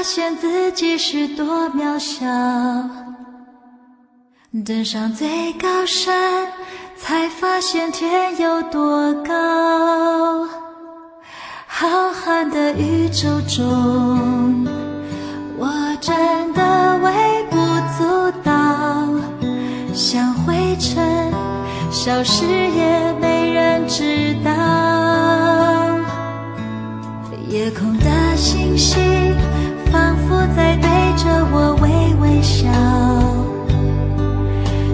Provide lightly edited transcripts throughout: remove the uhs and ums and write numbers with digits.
发现自己是多渺小，登上最高山，才发现天有多高。浩瀚的宇宙中，我真的微不足道，像灰尘消失也没人知道。夜空的星星仿佛在对着我微微笑，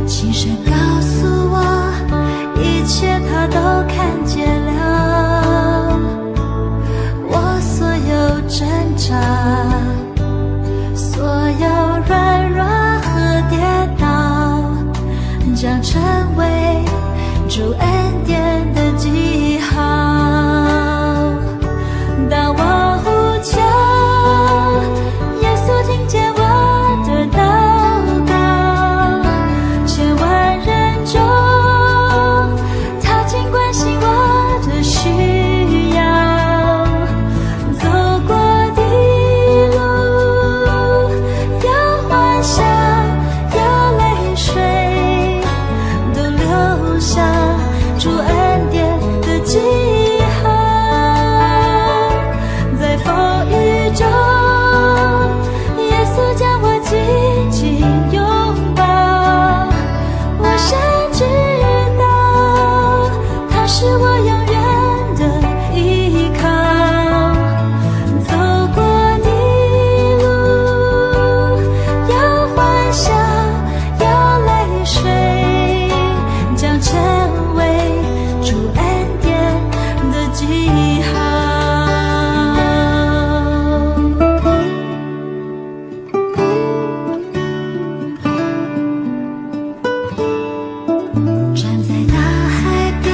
轻声告诉我一切它都看见了。我所有挣扎，所有软弱和跌倒，将成为主恩典的记号。当我呼求，耶稣听见我的祷告，千万人中，他尽关心我的需要。走过的路，有欢笑，有泪水，都留下主恩典的记号。在风雨中，耶稣将我紧紧拥抱，我深知道他是我永远的依靠。走过的路，有欢笑，有泪水，将成为主恩典的记号。站在大海边，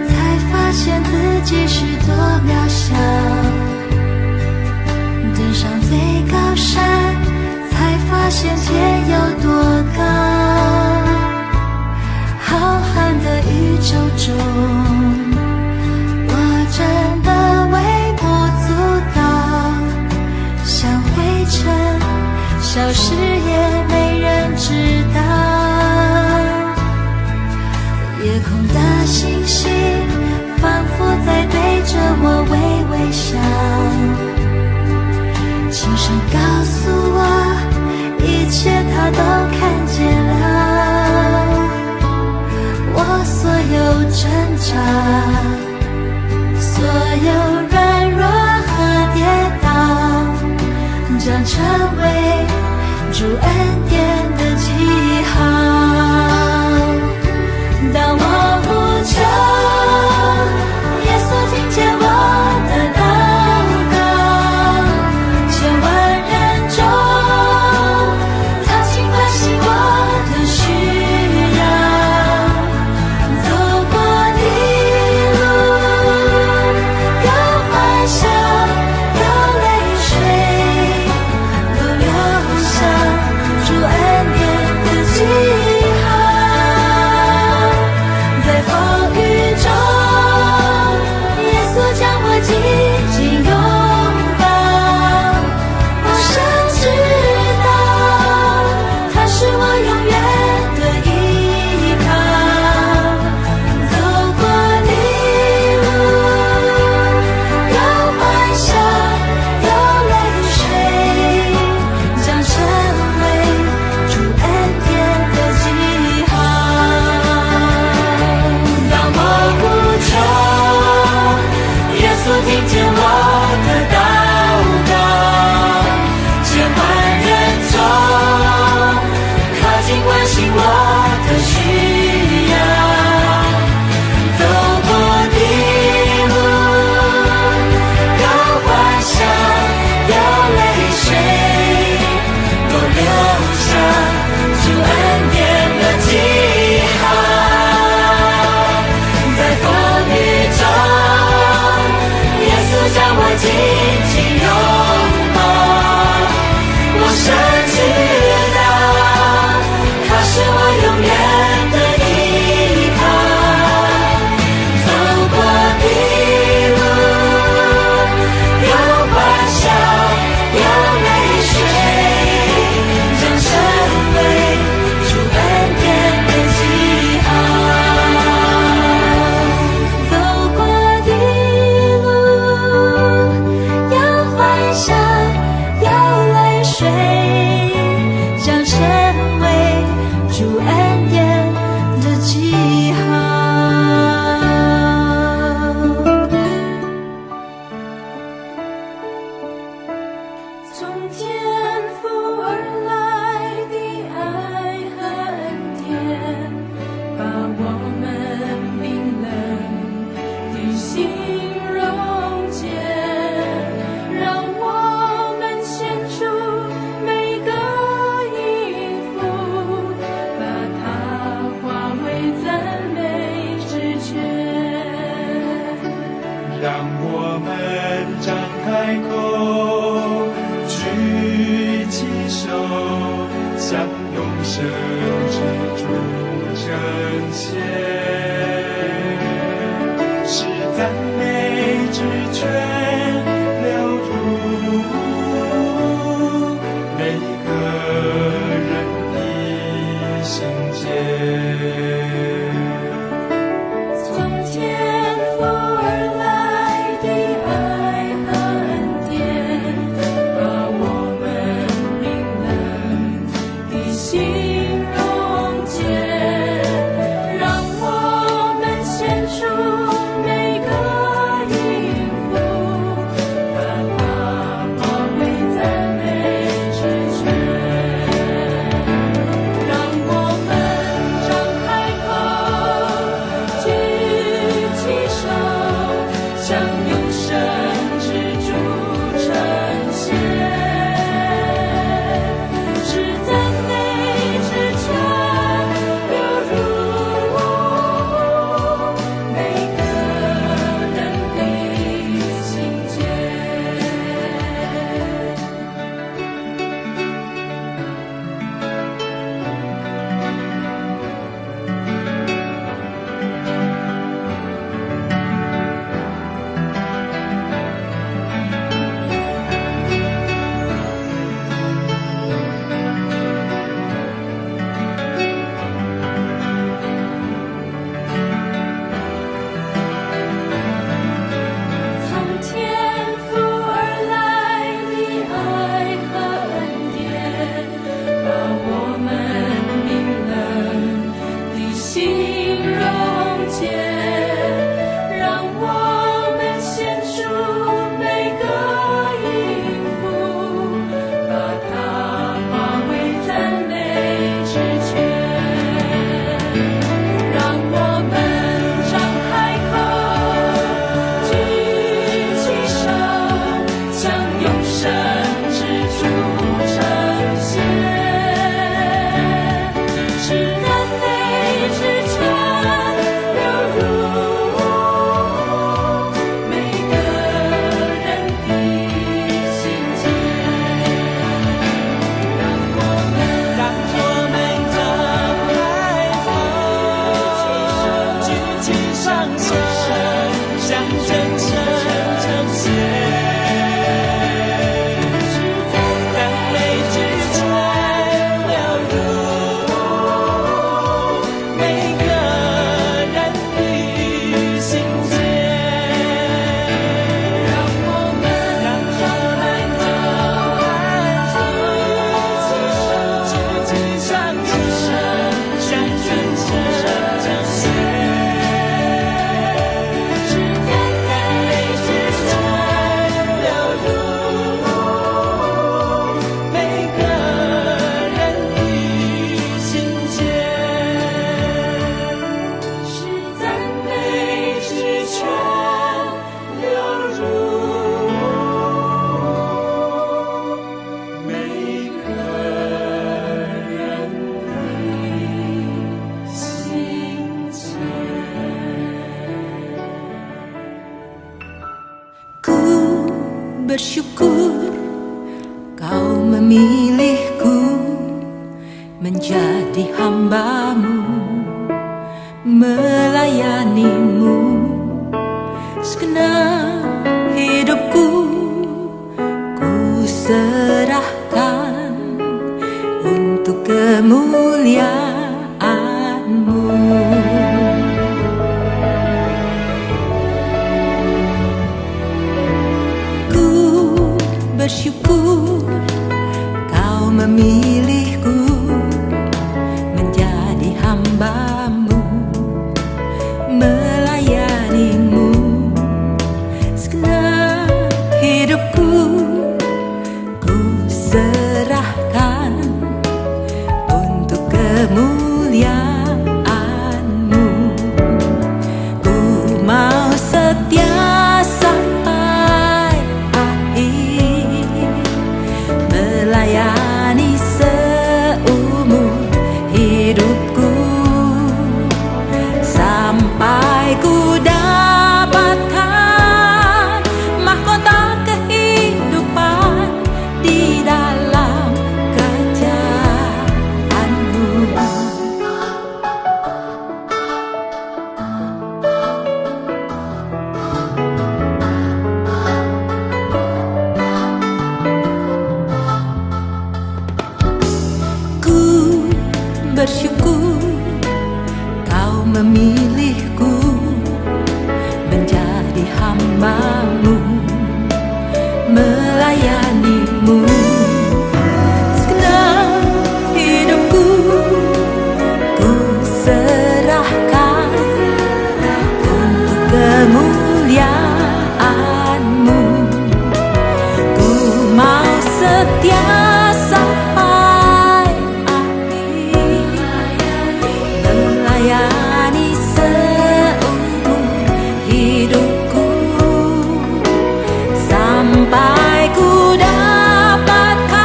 才发现自己是多渺小，登上最高山，才发现天有多高。浩瀚的宇宙中，我真的微不足道，像灰尘消失也没人知道。夜空的星星仿佛在对着我微微笑，轻声告诉我一切它都看见了。我所有挣扎，所有软弱和跌倒，将成为主恩典的记号。当我呼求，耶稣听见我的祷告，千万人中，他尽关心我的需要。走过的路，有欢笑，有泪水，都留下主恩典的记号。在风雨中，耶稣将我紧紧拥抱，我深知道他是我永远的依靠。走过的路，有欢笑，有泪水，将成为主恩典的记号。当我呼求，耶稣听见我的祷告，千万人中，他尽关心我的需要。走过的路，有欢笑，有泪水，都留下主恩典的记号。在风雨中，耶稣将我紧紧拥抱，我深知道他是我永远的依靠。走过的路，有欢笑，有泪口，举起手，向永生之主称谢，是赞美之泉流入每个人的心间。从天父而来的爱和恩典，把我们冰冷的心溶解，让我们献出每个音符，把它化为赞美之泉，让我们张开口，举起手，向永生之主称谢，是赞美之泉流入每个人的心间。从天父而来的爱和恩典，把我们冰冷的心溶解，让我们献出每个音符，把它化为赞美之泉，让我们张开口，举起手，向永生之主称谢，是赞美之泉流入每个人的心间，让我们张开口，举起双手，向真神称谢，赞美之泉流入每个人的心间，让我们张开口，举起双手，向真神称谢。是赞美之泉流入每个人的心间，是赞美之泉流入每个人的心间。Ku bersyukur Kau memilihku menjadi hamba-Mu, melayani-Mu segenap hidupku. Ku serahkan untuk kemuliaan-Mu. Ku bersyukur Kau memilihku menjadi hamba-Mu, melayani-Mu segenap hidupku. Ku serahkan untuk kemuliaan-Mu. Ku mau setia sampai akhir, melayani seumur hidupku, sampai ku dapatkan mahkota kehidupan setia sampai akhir, melayani seumur hidupku, sampai ku dapatkan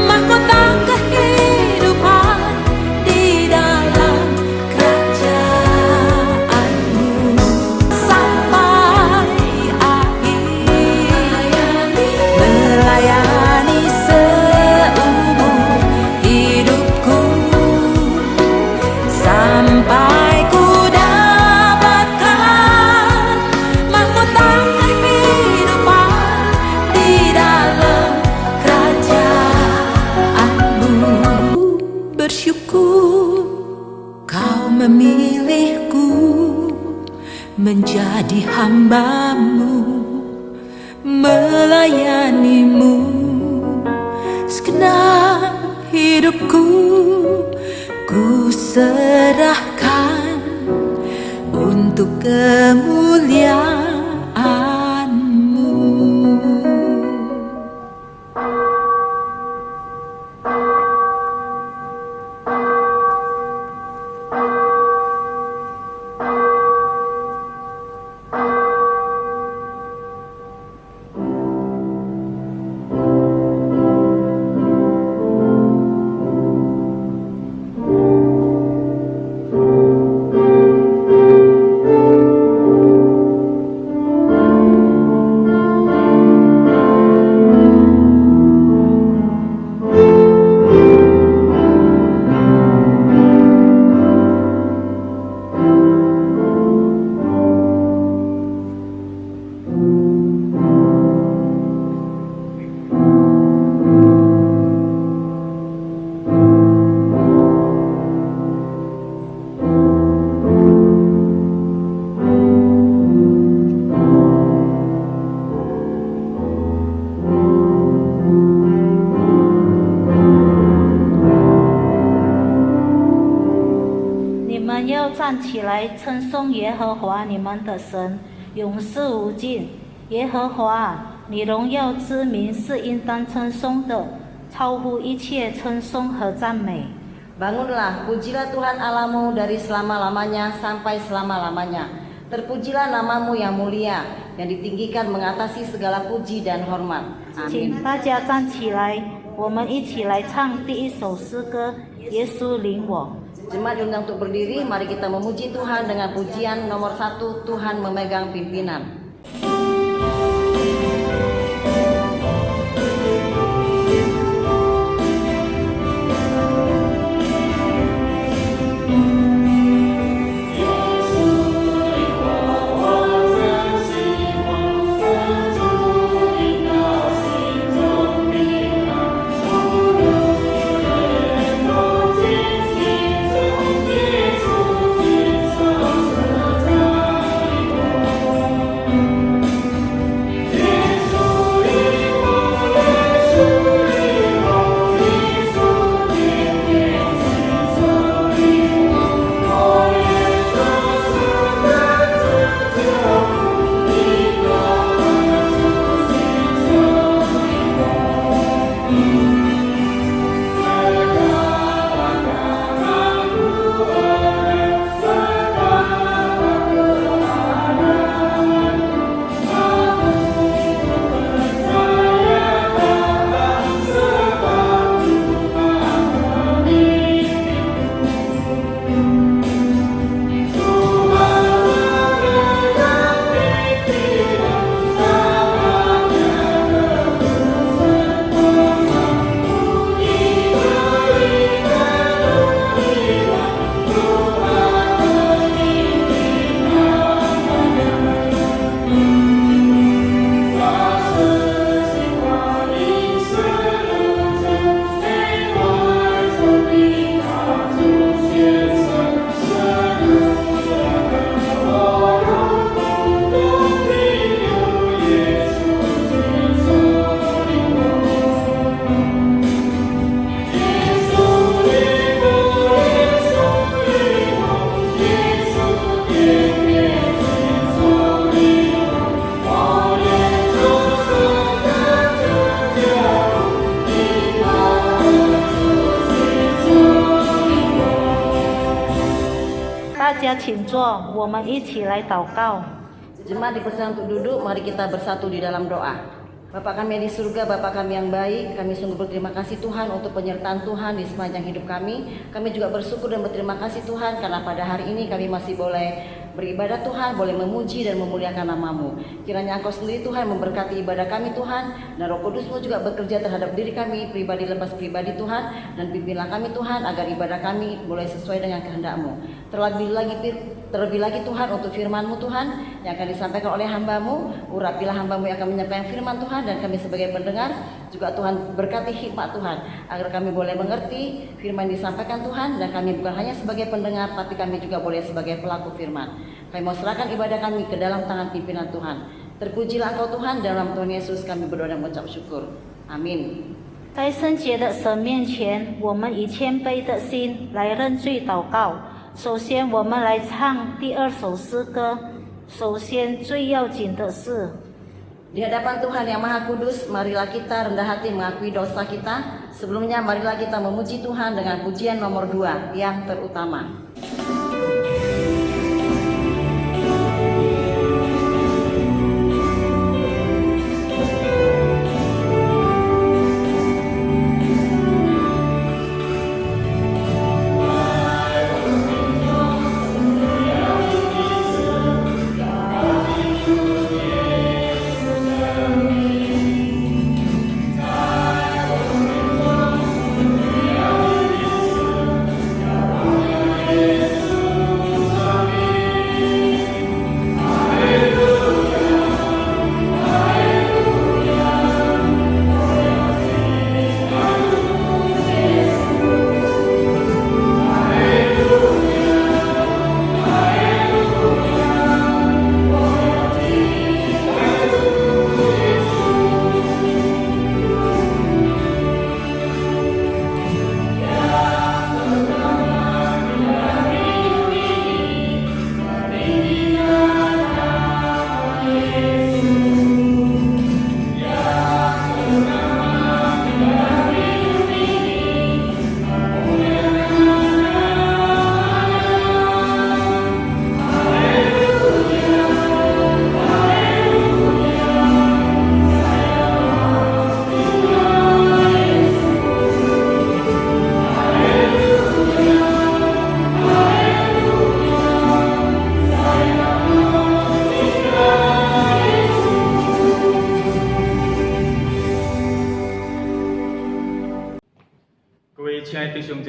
mahkota kehidupan di dalam kerajaanmu. Sampai akhir, melayani seumur hidupku, sampai ku dapatkan mahkota kehidupan di dalam kerajaanmu. Bersyukur kau memilihku menjadi hambamu, melayanimu segenap hidupku. Ku serahkan untuk kemuliaan-Mu.站起来称颂耶和华你们的神，永世无尽。耶和华，你荣耀之名是应当称颂的，超乎一切称颂和赞美。Bangunlah, pujilah Tuhan Allahmu dari selama-lamanya sampai selama-lamanya. Terpujilah namamu yang mulia, yang ditinggikan mengatasi segala puji dan hormat. 请大家站起来，我们一起来唱第一首诗歌《耶稣领我》。 Jemaat diundang untuk berdiri, mari kita memuji Tuhan dengan pujian nomor 1, Tuhan memegang pimpinan. 家请坐，我们一起来祷告。 Jemaat dipersilakan untuk duduk, mari kita bersatu di dalam doa. Bapa kami yang di surga, Bapa kami yang baik, kami sungguh berterima kasih Tuhan untuk penyertaan Tuhan di sepanjang hidup kami. Kami juga bersyukur dan berterima kasih Tuhan karena pada hari ini kami masih boleh beribadah Tuhan, boleh memuji dan memuliakan nama-Mu. Kiranya Engkau sendiri Tuhan memberkati ibadah kami Tuhan, dan Roh Kudus-Mu juga bekerja terhadap diri kami, pribadi lepas pribadi Tuhan, dan pimpinlah kami Tuhan agar ibadah kami boleh sesuai dengan kehendak-Mu. Terlebih lagi Tuhan untuk firman-Mu Tuhan yang akan disampaikan oleh hamba-Mu, urapilah hamba-Mu yang akan menyampaikan firman Tuhan, dan kami sebagai pendengar juga Tuhan berkati hikmat Tuhan agar kami boleh mengerti firman yang disampaikan Tuhan, dan kami bukan hanya sebagai pendengar tapi kami juga boleh sebagai pelaku firman. Kami mau serahkan ibadah kami ke dalam tangan pimpinan Tuhan. Terpujilah Engkau Tuhan, dalam Tuhan Yesus kami berdoa dan mengucap syukur. Amin. 在圣洁的神面前，我们以谦卑的心来认罪祷告。首先，我们来唱第2首诗歌。首先，最要紧的是。 Di hadapan Tuhan yang Maha Kudus, marilah kita rendah hati mengakui dosa kita. Sebelumnya, marilah kita memuji Tuhan dengan pujian nomor 2 yang terutama.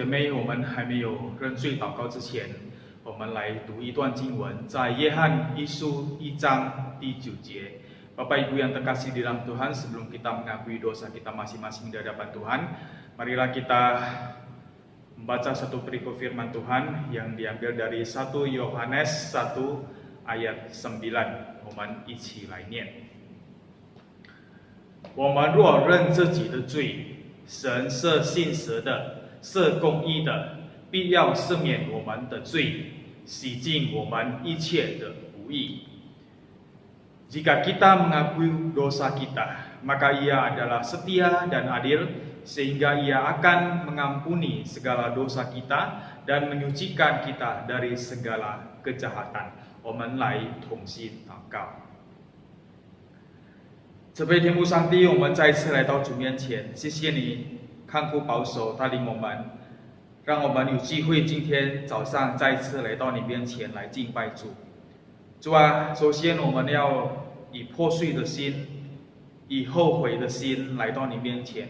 妹，我们还没有认罪祷告之前，我们来读一段经文，在约翰一书1章第9节。Bapak Ibu yang terkasih di dalam Tuhan, sebelum kita mengakui dosa kita masing-masing di hadapan Tuhan, marilah kita membaca satu perikop firman Tuhan yang diambil dari 1 Yohanes 1 ayat 9，我们一起来念。我们若认自己的罪，神是信实的，是公义的，必要赦免我们的罪，洗净我们一切的不义。Jika kita mengakui dosa kita, maka Ia adalah setia dan adil, sehingga Ia akan mengampuni segala dosa kita dan menyucikan kita dari segala kejahatan. 我们来同心祷告。慈悲天父上帝，我们再次来到主面前，谢谢你看顾保守带领我们，让我们有机会今天早上再次来到你面前来敬拜主。主啊，首先我们要以破碎的心，以后悔的心来到你面前。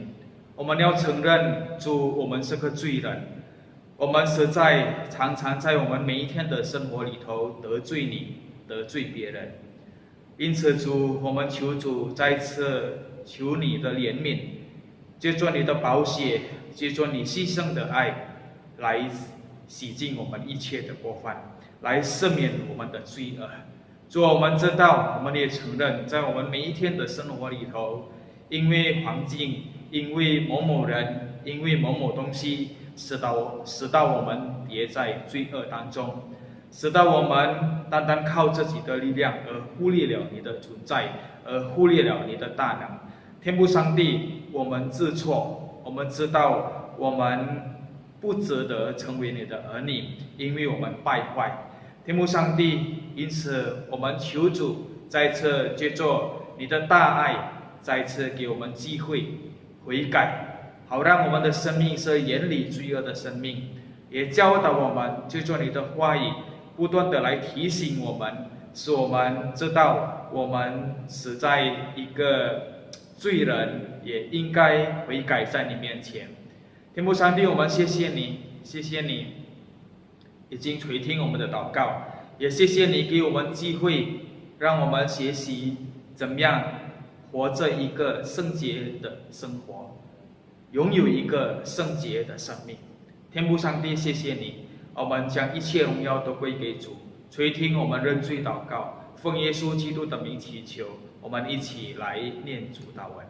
我们要承认，主，我们是个罪人，我们实在常常在我们每一天的生活里头得罪你，得罪别人。因此，主，我们求主再次求你的怜悯，借着你的宝血，借着你牺牲的爱，来洗净我们一切的过犯，来赦免我们的罪恶。主，我们知道，我们也承认，在我们每一天的生活里头，因为环境，因为某某人，因为某某东西，使到我们跌在罪恶当中，使到我们单单靠自己的力量而忽略了你的存在，而忽略了你的大能。天父上帝，我们知错，我们知道我们不值得成为你的儿女，因为我们败坏。天父上帝，因此我们求主再次借着你的大爱，再次给我们机会悔改，好让我们的生命是远离罪恶的生命，也教导我们借着你的话语，不断的来提醒我们，使我们知道我们是在一个罪人，也应该悔改在你面前。天父上帝，我们谢谢你，谢谢你已经垂听我们的祷告，也谢谢你给我们机会，让我们学习怎么样活着一个圣洁的生活，拥有一个圣洁的生命。天父上帝，谢谢你，我们将一切荣耀都归给主，垂听我们认罪祷告，奉耶稣基督的名祈求，我们一起来念主祷文。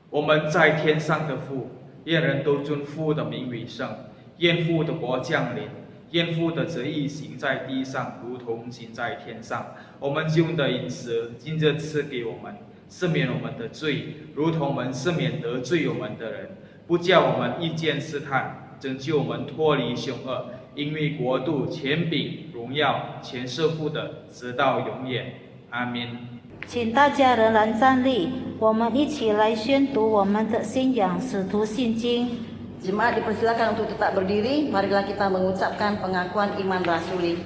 我们在天上的父，愿人都尊父的名为圣，愿父的国降临，愿父的旨意行在地上，如同行在天上。我们今日的饮食，今日赐给我们，赦免我们的罪，如同我们赦免得罪我们的人，不叫我们遇见试探，拯救我们脱离凶恶。因为国度、权柄、荣耀，全是父的，直到永远。阿们。请大家仍然站立，我们一起来宣读我们的信仰《使徒信经》。 Jemaat dipersilakan untuk tetap berdiri. Marilah kita mengucapkan pengakuan iman rasuli.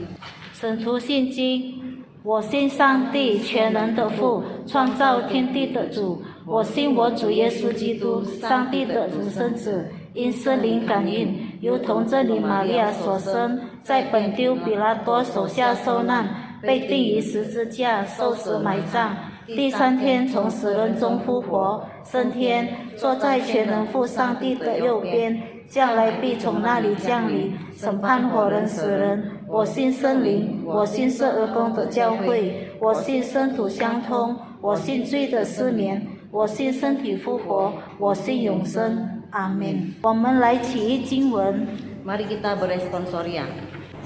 使徒信经，我信上帝全能的父，创造天地的主。我信我主耶稣基督，上帝的独生子，因圣灵感孕，由童贞女玛利亚所生，在本丢彼拉多手下受难，被钉于十字架，受死埋葬。第三天从死人中复活，升天，坐在全能父上帝的右边，将来必从那里降临，审判活人死人。我信圣灵，我信圣而公的教会，我信圣徒相通，我信罪的赦免，我信身体复活，我信永生。阿门。我们来起译经文。 Mari kita beresponsoria.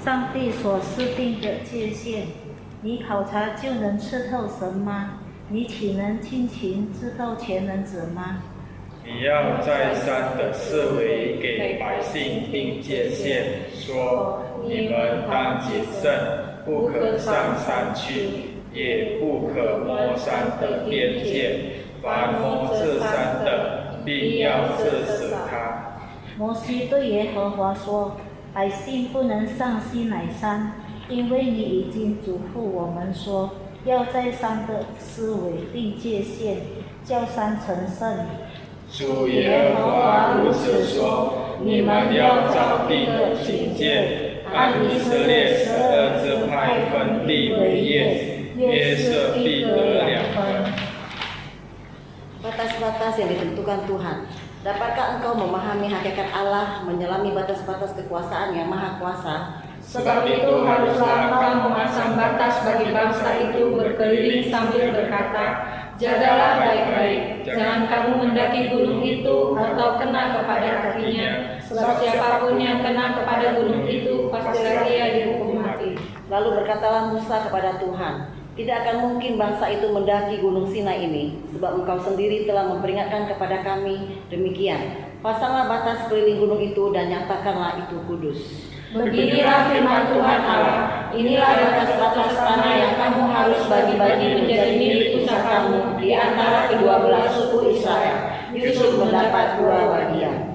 上帝所设定的界限，你考察就能刺透神吗？你岂能尽情知道全能者吗？你要再三的思维，给百姓定界限，说：你们当谨慎，不可上山去，也不可摸山的边界。凡摸这山的，必要治死他。摩西对耶和华说：百姓不能上西乃山，因为你已经嘱咐我们说，要在山的四围定界限，叫山成圣。 主耶和华如此说：你们要照地的境界，按以色列12支派分地为业，约瑟必得2分。 Batas-batas yang ditentukan Tuhan. Dapatkah engkau memahami hakikat Allah menyelami batas-batas kekuasaan yang maha kuasa? Sebab itu haruslah engkau memasang batas bagi bangsa itu berkeliling sambil berkata, jagalah baik-baik, jangan kamu mendaki gunung itu atau kena kepada kakinya, sebab siapapun yang kena kepada gunung itu pastilah ia dihukum mati. Lalu berkatalah Musa kepada Tuhan, tidak akan mungkin bangsa itu mendaki gunung Sinai ini, sebab engkau sendiri telah memperingatkan kepada kami demikian. Pasanglah batas keliling gunung itu dan nyatakanlah itu kudus. Beginilah firman Tuhan Allah, inilah batas-batas tanah yang kamu harus bagi-bagi menjadi milik pusakamu di antara kedua belah suku Israel. Yusuf mendapat 2 bagian.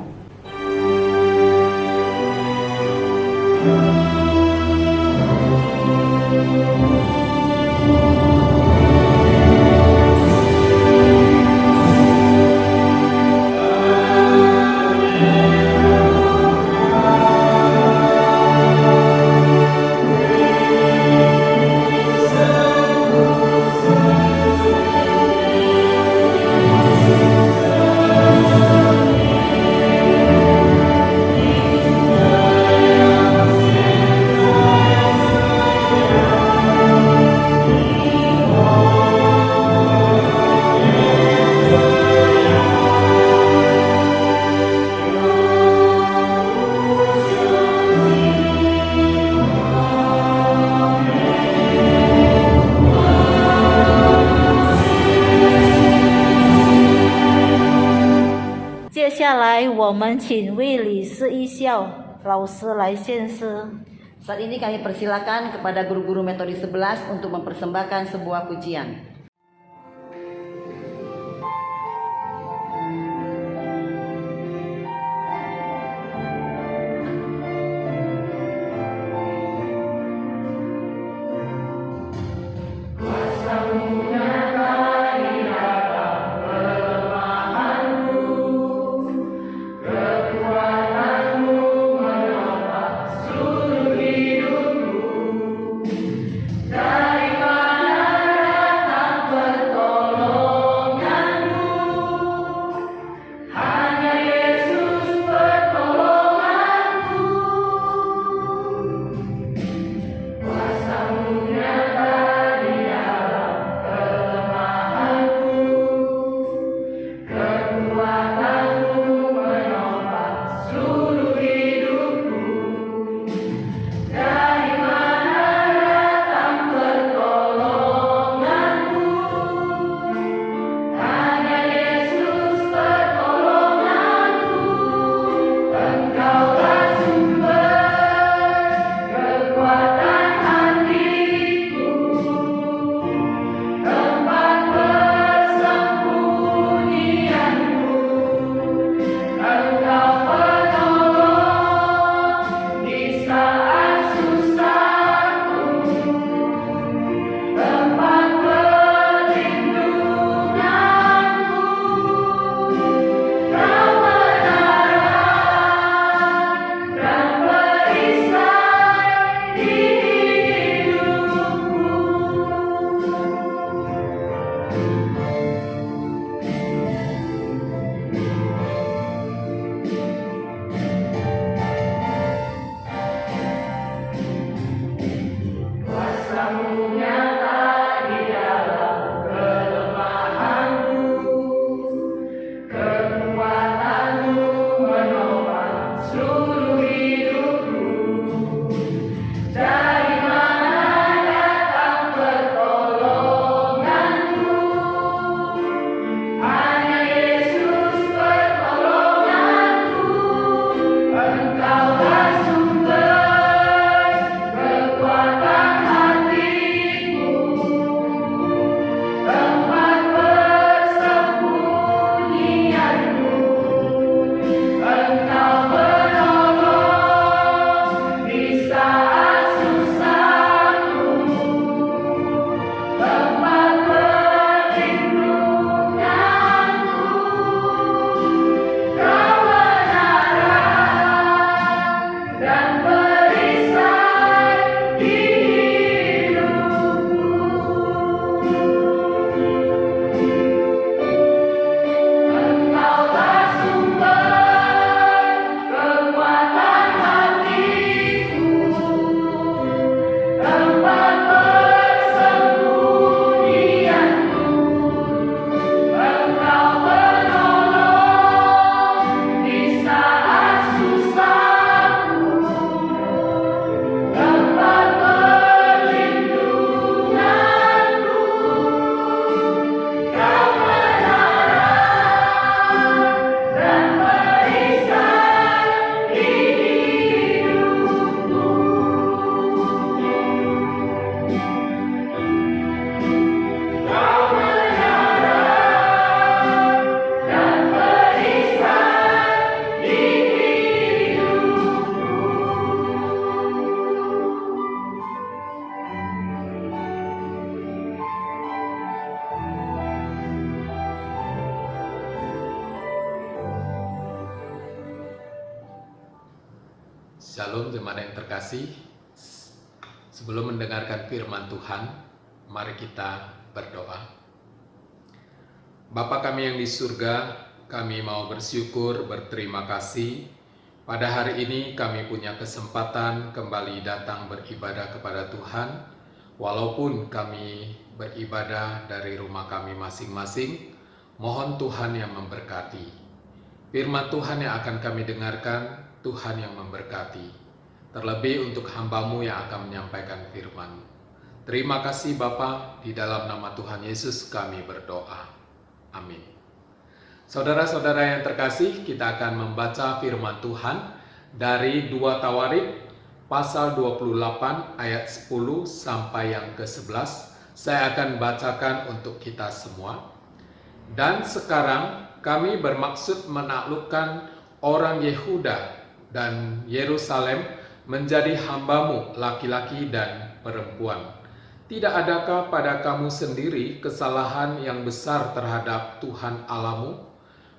接下来，我们请卫理事一校老师来献诗。Saat ini kami persilakan kepada guru-guru metode 11 untuk mempersembahkan sebuah pujian. Shalom jemaat yang terkasih. Sebelum mendengarkan firman Tuhan, mari kita berdoa. Bapa kami yang di surga, kami mau bersyukur, berterima kasih. Pada hari ini kami punya kesempatan kembali datang beribadah kepada Tuhan. Walaupun kami beribadah dari rumah kami masing-masing, mohon Tuhan yang memberkati. Firman Tuhan yang akan kami dengarkan, Tuhan yang memberkati, terlebih untuk hamba-Mu yang akan menyampaikan firman. Terima kasih Bapa, di dalam nama Tuhan Yesus kami berdoa. Amin. Saudara-saudara yang terkasih, kita akan membaca firman Tuhan dari 2 Tawarik pasal 28 ayat 10 sampai yang ke-11. Saya akan bacakan untuk kita semua. Dan sekarang kami bermaksud menaklukkan orang Yehuda dan Yerusalem menjadi hambamu laki-laki dan perempuan. Tidak adakah pada kamu sendiri kesalahan yang besar terhadap Tuhan Allahmu?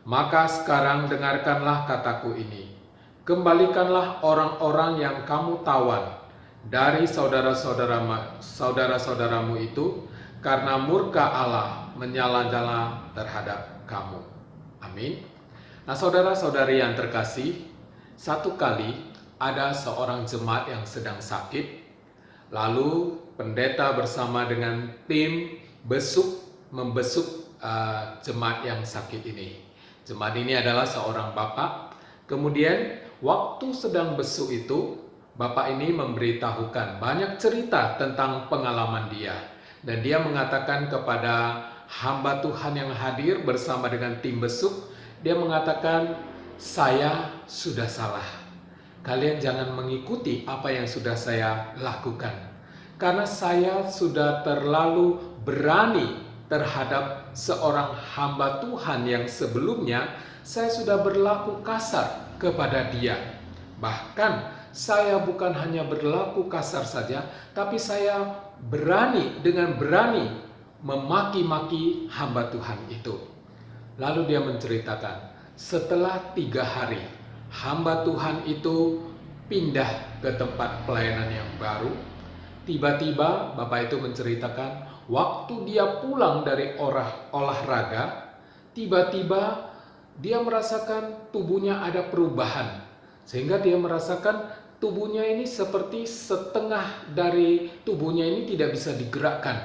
Maka sekarang dengarkanlah kataku ini. Kembalikanlah orang-orang yang kamu tawan dari saudara-saudaramu itu, karena murka Allah menyala-nyala terhadap kamu. Amin. Nah, saudara-saudari yang terkasih, satu kali ada seorang jemaat yang sedang sakit. Lalu pendeta bersama dengan tim membesuk jemaat yang sakit ini. Jemaat ini adalah seorang bapak. Kemudian waktu sedang besuk itu, bapak ini memberitahukan banyak cerita tentang pengalaman dia. Dan dia mengatakan kepada hamba Tuhan yang hadir bersama dengan tim besuk, dia mengatakan, saya sudah salah. Kalian jangan mengikuti apa yang sudah saya lakukan. Karena saya sudah terlalu berani terhadap seorang hamba Tuhan yang sebelumnya saya sudah berlaku kasar kepada dia. Bahkan saya bukan hanya berlaku kasar saja, tapi saya dengan berani memaki-maki hamba Tuhan itu. Lalu dia menceritakan, setelah 3 hari, hamba Tuhan itu pindah ke tempat pelayanan yang baru. Tiba-tiba bapak itu menceritakan, waktu dia pulang dari olahraga, tiba-tiba dia merasakan tubuhnya ada perubahan. Sehingga dia merasakan tubuhnya ini seperti setengah dari tubuhnya ini tidak bisa digerakkan.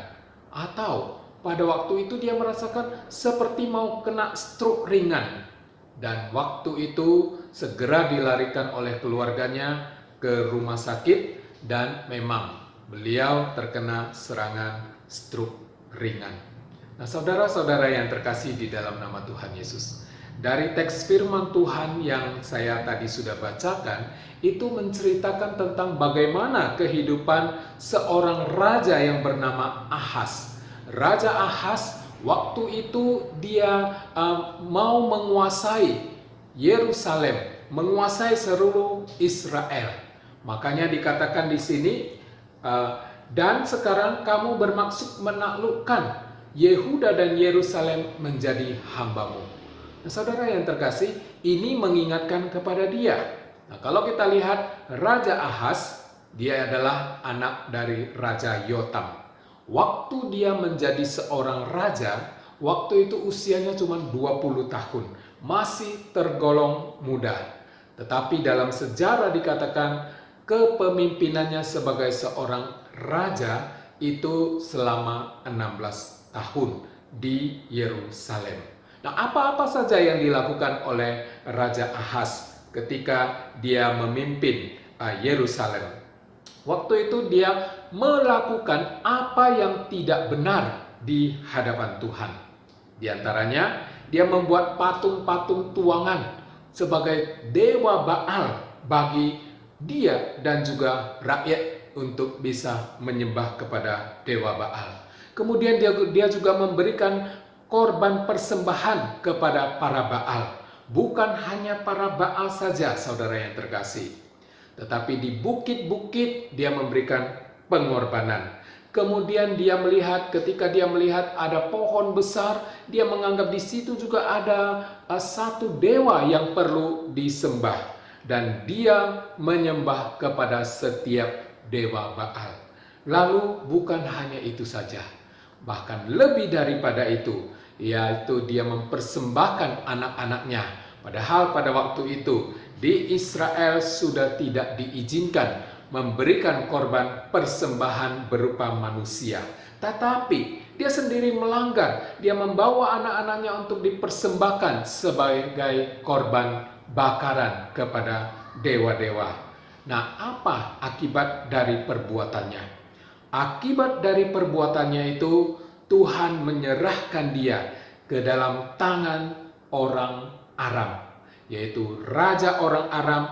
Atau pada waktu itu dia merasakan seperti mau kena stroke ringan. Dan waktu itu segera dilarikan oleh keluarganya ke rumah sakit dan memang beliau terkena serangan stroke ringan. Nah, saudara-saudara yang terkasih di dalam nama Tuhan Yesus, dari teks firman Tuhan yang saya tadi sudah bacakan, itu menceritakan tentang bagaimana kehidupan seorang raja yang bernama Ahaz. Raja Ahaz waktu itu dia mau menguasai Yerusalem, menguasai seluruh Israel. Makanya dikatakan di sini, dan sekarang kamu bermaksud menaklukkan Yehuda dan Yerusalem menjadi hambamu. Nah, saudara yang terkasih, ini mengingatkan kepada dia. Nah, kalau kita lihat Raja Ahaz, dia adalah anak dari Raja Yotam. Waktu dia menjadi seorang raja, waktu itu usianya cuma 20 tahun, masih tergolong muda. Tetapi dalam sejarah dikatakan kepemimpinannya sebagai seorang raja itu selama 16 tahun di Yerusalem. Nah, apa-apa saja yang dilakukan oleh Raja Ahaz ketika dia memimpin Yerusalem? Waktu itu dia melakukan apa yang tidak benar di hadapan Tuhan. Di antaranya, dia membuat patung-patung tuangan sebagai dewa Baal bagi dia dan juga rakyat untuk bisa menyembah kepada dewa Baal. Kemudian dia juga memberikan korban persembahan kepada para Baal. Bukan hanya para Baal saja, saudara yang terkasih, tetapi di bukit-bukit dia memberikan pengorbanan. Kemudian ketika dia melihat ada pohon besar, dia menganggap di situ juga ada satu dewa yang perlu disembah. Dan dia menyembah kepada setiap dewa Baal. Lalu bukan hanya itu saja, bahkan lebih daripada itu, yaitu dia mempersembahkan anak-anaknya. Padahal pada waktu itu di Israel sudah tidak diizinkan memberikan korban persembahan berupa manusia. Tetapi dia sendiri melanggar. Dia membawa anak-anaknya untuk dipersembahkan sebagai korban bakaran kepada dewa-dewa. Nah, apa akibat dari perbuatannya? Akibat dari perbuatannya itu Tuhan menyerahkan dia ke dalam tangan orang Aram, yaitu raja orang Aram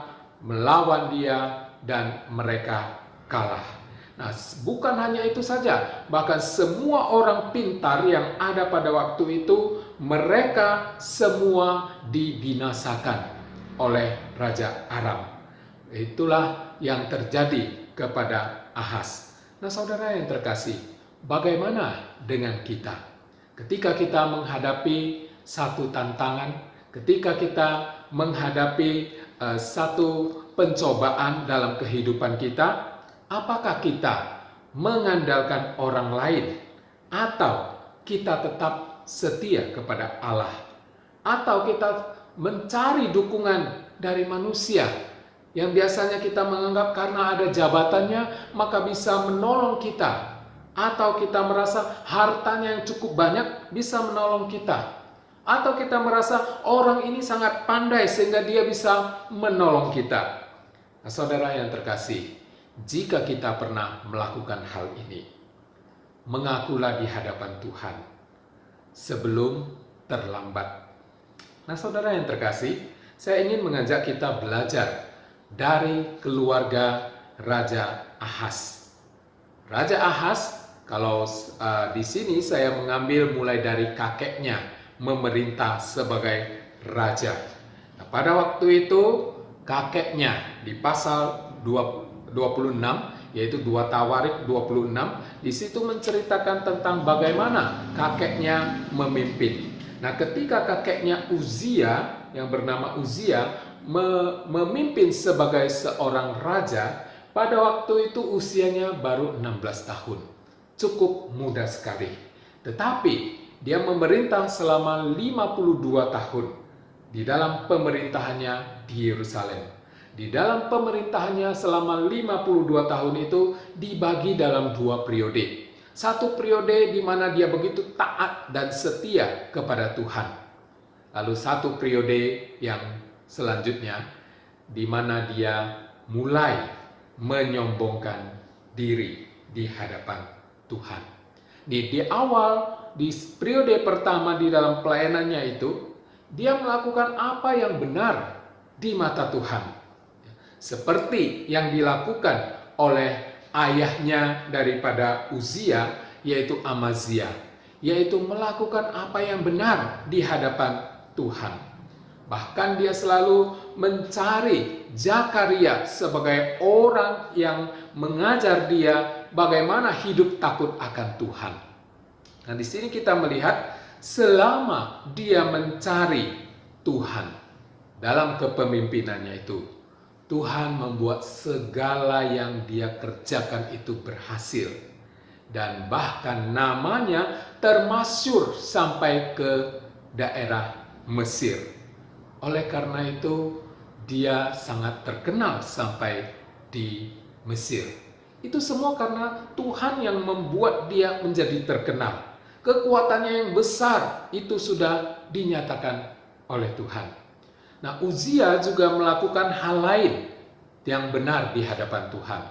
melawan dia dan mereka kalah. Nah, bukan hanya itu saja, bahkan semua orang pintar yang ada pada waktu itu, mereka semua dibinasakan oleh Raja Aram. Itulah yang terjadi kepada Ahaz. Nah, saudara yang terkasih, bagaimana dengan kita? Ketika kita menghadapi satu tantangan, ketika kita menghadapi satu pencobaan dalam kehidupan kita, apakah kita mengandalkan orang lain atau kita tetap setia kepada Allah? Atau kita mencari dukungan dari manusia yang biasanya kita menganggap karena ada jabatannya maka bisa menolong kita, atau kita merasa hartanya yang cukup banyak bisa menolong kita, atau kita merasa orang ini sangat pandai sehingga dia bisa menolong kita. Nah, saudara yang terkasih, jika kita pernah melakukan hal ini, mengakulah di hadapan Tuhan sebelum terlambat. Nah, saudara yang terkasih, saya ingin mengajak kita belajar dari keluarga Raja Ahaz. Raja Ahaz, kalau di sini saya mengambil mulai dari kakeknya memerintah sebagai raja. Nah, pada waktu itu kakeknya di pasal 26, yaitu 2 Tawarik 26, di situ menceritakan tentang bagaimana kakeknya memimpin. Nah, ketika kakeknya Uzia, yang bernama Uzia, memimpin sebagai seorang raja, pada waktu itu usianya baru 16 tahun. Cukup muda sekali. Tetapi dia memerintah selama 52 tahun di dalam pemerintahannya di Yerusalem. Di dalam pemerintahannya selama 52 tahun itu dibagi dalam 2 periode. Satu periode di mana dia begitu taat dan setia kepada Tuhan. Lalu satu periode yang selanjutnya di mana dia mulai menyombongkan diri di hadapan Tuhan. Di awal, di periode pertama di dalam pelayanannya itu, dia melakukan apa yang benar di mata Tuhan. Seperti yang dilakukan oleh ayahnya daripada Uzia, yaitu Amazia, yaitu melakukan apa yang benar di hadapan Tuhan. Bahkan dia selalu mencari Zakaria sebagai orang yang mengajar dia bagaimana hidup takut akan Tuhan. Nah, di sini kita melihat selama dia mencari Tuhan dalam kepemimpinannya itu, Tuhan membuat segala yang dia kerjakan itu berhasil. Dan bahkan namanya termasyhur sampai ke daerah Mesir. Oleh karena itu, dia sangat terkenal sampai di Mesir. Itu semua karena Tuhan yang membuat dia menjadi terkenal. Kekuatannya yang besar itu sudah dinyatakan oleh Tuhan. Nah, Uzia juga melakukan hal lain yang benar di hadapan Tuhan,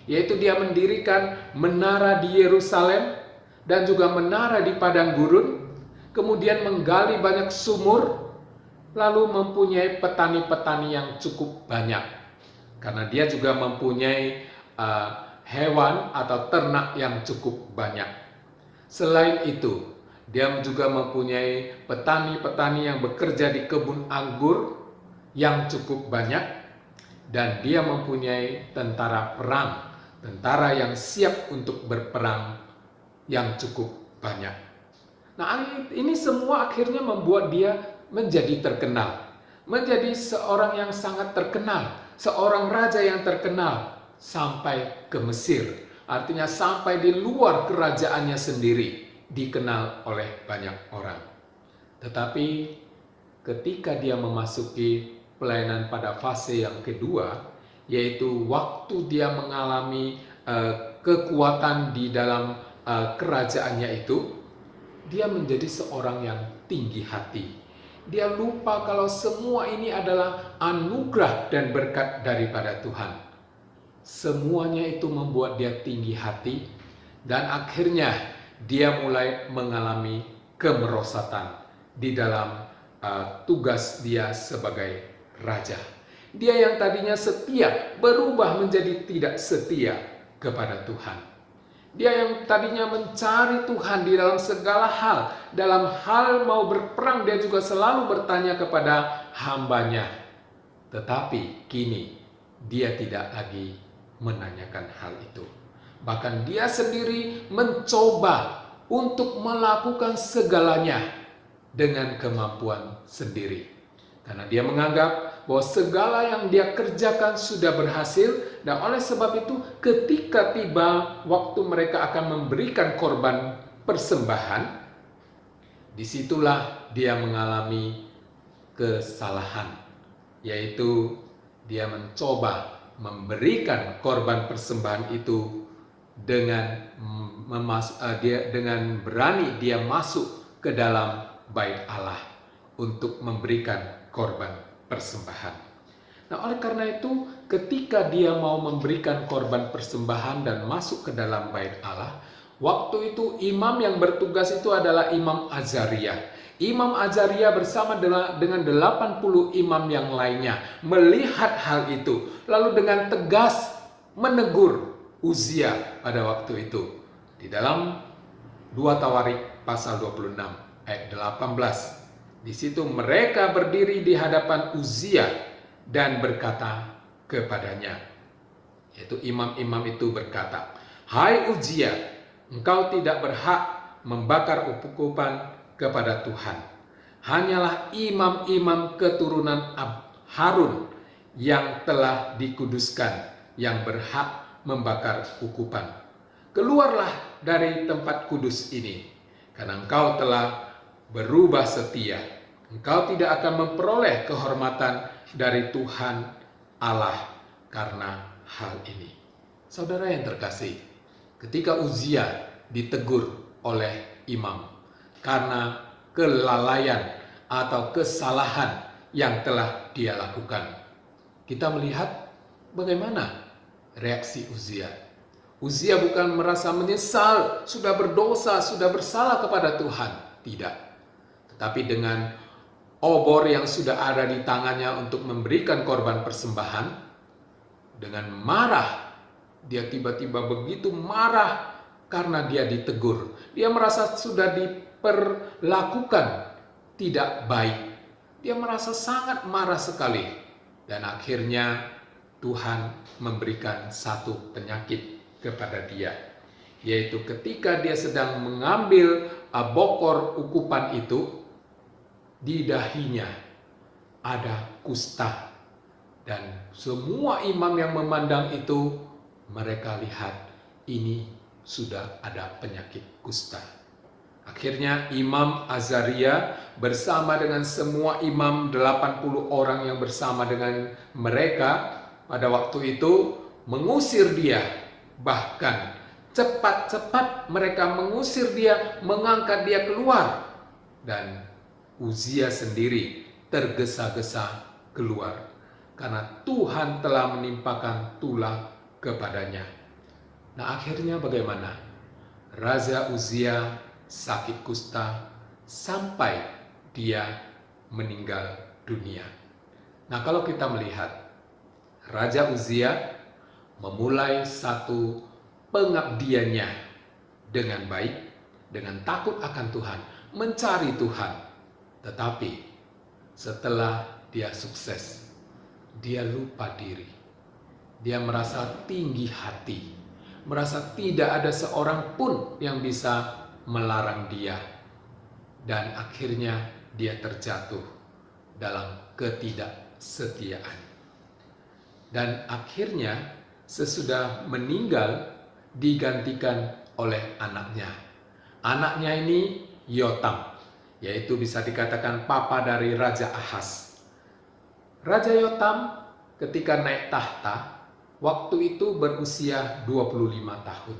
yaitu dia mendirikan menara di Yerusalem dan juga menara di padang gurun, kemudian menggali banyak sumur, lalu mempunyai petani-petani yang cukup banyak, karena dia juga mempunyai hewan atau ternak yang cukup banyak. Selain itu, dia juga mempunyai petani-petani yang bekerja di kebun anggur yang cukup banyak, dan dia mempunyai tentara perang, tentara yang siap untuk berperang yang cukup banyak. Nah, ini semua akhirnya membuat dia menjadi terkenal, menjadi seorang yang sangat terkenal, seorang raja yang terkenal sampai ke Mesir. Artinya sampai di luar kerajaannya sendiri dikenal oleh banyak orang. Tetapi ketika dia memasuki pelayanan pada fase yang kedua, yaitu waktu dia mengalami kekuatan di dalam kerajaannya itu, dia menjadi seorang yang tinggi hati. Dia lupa kalau semua ini adalah anugerah dan berkat daripada Tuhan. Semuanya itu membuat dia tinggi hati, dan akhirnya dia mulai mengalami kemerosotan di dalam tugas dia sebagai raja. Dia yang tadinya setia berubah menjadi tidak setia kepada Tuhan. Dia yang tadinya mencari Tuhan di dalam segala hal. Dalam hal mau berperang dia juga selalu bertanya kepada hambanya. Tetapi kini dia tidak lagi menanyakan hal itu. Bahkan dia sendiri mencoba untuk melakukan segalanya dengan kemampuan sendiri. Karena dia menganggap bahwa segala yang dia kerjakan sudah berhasil, dan oleh sebab itu ketika tiba waktu mereka akan memberikan korban persembahan, disitulah dia mengalami kesalahan, yaitu dia mencoba memberikan korban persembahan itu dengan berani dia masuk ke dalam bait Allah untuk memberikan korban persembahan. Nah, oleh karena itu ketika dia mau memberikan korban persembahan dan masuk ke dalam bait Allah, waktu itu imam yang bertugas itu adalah Imam Azaria. Imam Azaria bersama dengan 80 imam yang lainnya melihat hal itu, lalu dengan tegas menegur Uzia pada waktu itu. Di dalam 2 Tawarik pasal 26 ayat 18. Di situ mereka berdiri di hadapan Uzia dan berkata kepadanya, yaitu imam-imam itu berkata, "Hai Uzia, engkau tidak berhak membakar ukupan kepada Tuhan. Hanyalah imam-imam keturunan Harun yang telah dikuduskan yang berhak membakar ukupan. Keluarlah dari tempat kudus ini, karena engkau telah berubah setia. Engkau tidak akan memperoleh kehormatan dari Tuhan Allah karena hal ini." Saudara yang terkasih, ketika Uzia ditegur oleh imam karena kelalaian atau kesalahan yang telah dia lakukan, kita melihat bagaimana reaksi Uzia. Uzia bukan merasa menyesal, sudah berdosa, sudah bersalah kepada Tuhan. Tidak. Tetapi dengan obor yang sudah ada di tangannya untuk memberikan korban persembahan, dengan marah, dia tiba-tiba begitu marah karena dia ditegur. Dia merasa sudah diperlakukan tidak baik. Dia merasa sangat marah sekali. Dan akhirnya Tuhan memberikan satu penyakit kepada dia, yaitu ketika dia sedang mengambil bokor ukupan itu, di dahinya ada kusta. Dan semua imam yang memandang itu, mereka lihat ini sudah ada penyakit kusta. Akhirnya Imam Azaria bersama dengan semua imam 80 orang yang bersama dengan mereka pada waktu itu mengusir dia. Bahkan cepat-cepat mereka mengusir dia, mengangkat dia keluar. Dan Uzia sendiri tergesa-gesa keluar karena Tuhan telah menimpakan tulah kepadanya. Nah, akhirnya bagaimana? Raja Uzia sakit kusta sampai dia meninggal dunia. Nah, kalau kita melihat Raja Uzia memulai satu pengabdiannya dengan baik, dengan takut akan Tuhan, mencari Tuhan. Tetapi setelah dia sukses, dia lupa diri. Dia merasa tinggi hati, merasa tidak ada seorang pun yang bisa melarang dia. Dan akhirnya dia terjatuh dalam ketidaksetiaan. Dan akhirnya sesudah meninggal digantikan oleh anaknya. Anaknya ini Yotam, yaitu bisa dikatakan papa dari Raja Ahaz. Raja Yotam ketika naik tahta, waktu itu berusia 25 tahun.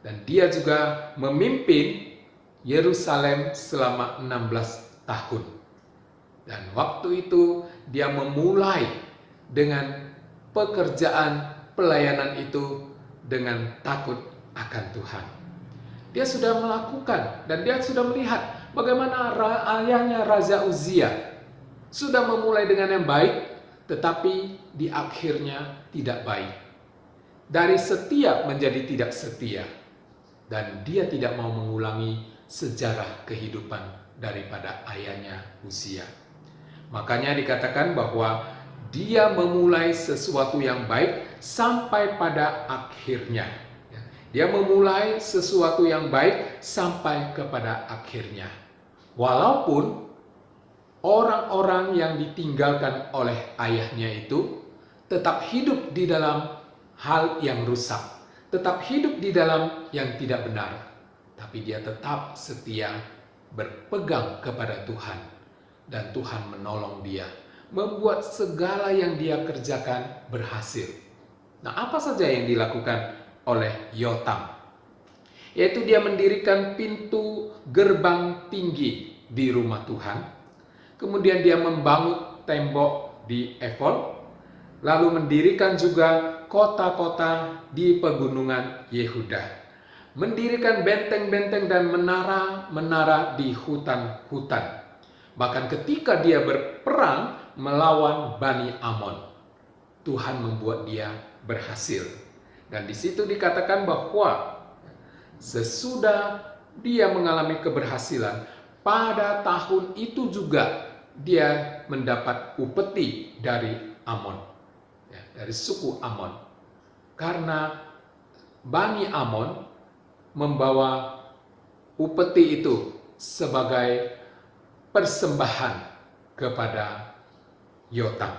Dan dia juga memimpin Yerusalem selama 16 tahun. Dan waktu itu dia memulai dengan pekerjaan pelayanan itu dengan takut akan Tuhan. Dia sudah melakukan dan dia sudah melihat bagaimana ayahnya Raja Uzia sudah memulai dengan yang baik, tetapi di akhirnya tidak baik. Dari setia menjadi tidak setia, dan dia tidak mau mengulangi sejarah kehidupan daripada ayahnya Uzia. Makanya dikatakan bahwa dia memulai sesuatu yang baik sampai pada akhirnya. Dia memulai sesuatu yang baik sampai kepada akhirnya. Walaupun orang-orang yang ditinggalkan oleh ayahnya itu tetap hidup di dalam hal yang rusak, tetap hidup di dalam yang tidak benar, tapi dia tetap setia berpegang kepada Tuhan, dan Tuhan menolong dia, membuat segala yang dia kerjakan berhasil. Nah, apa saja yang dilakukan oleh Yotam? Yaitu dia mendirikan pintu gerbang tinggi di rumah Tuhan, kemudian dia membangun tembok di Efol, lalu mendirikan juga kota-kota di pegunungan Yehuda, mendirikan benteng-benteng dan menara-menara di hutan-hutan. Bahkan ketika dia berperang melawan Bani Amon, Tuhan membuat dia berhasil. Dan di situ dikatakan bahwa sesudah dia mengalami keberhasilan, pada tahun itu juga dia mendapat upeti dari Amon, dari suku Amon, karena Bani Amon membawa upeti itu sebagai persembahan kepada Yotam.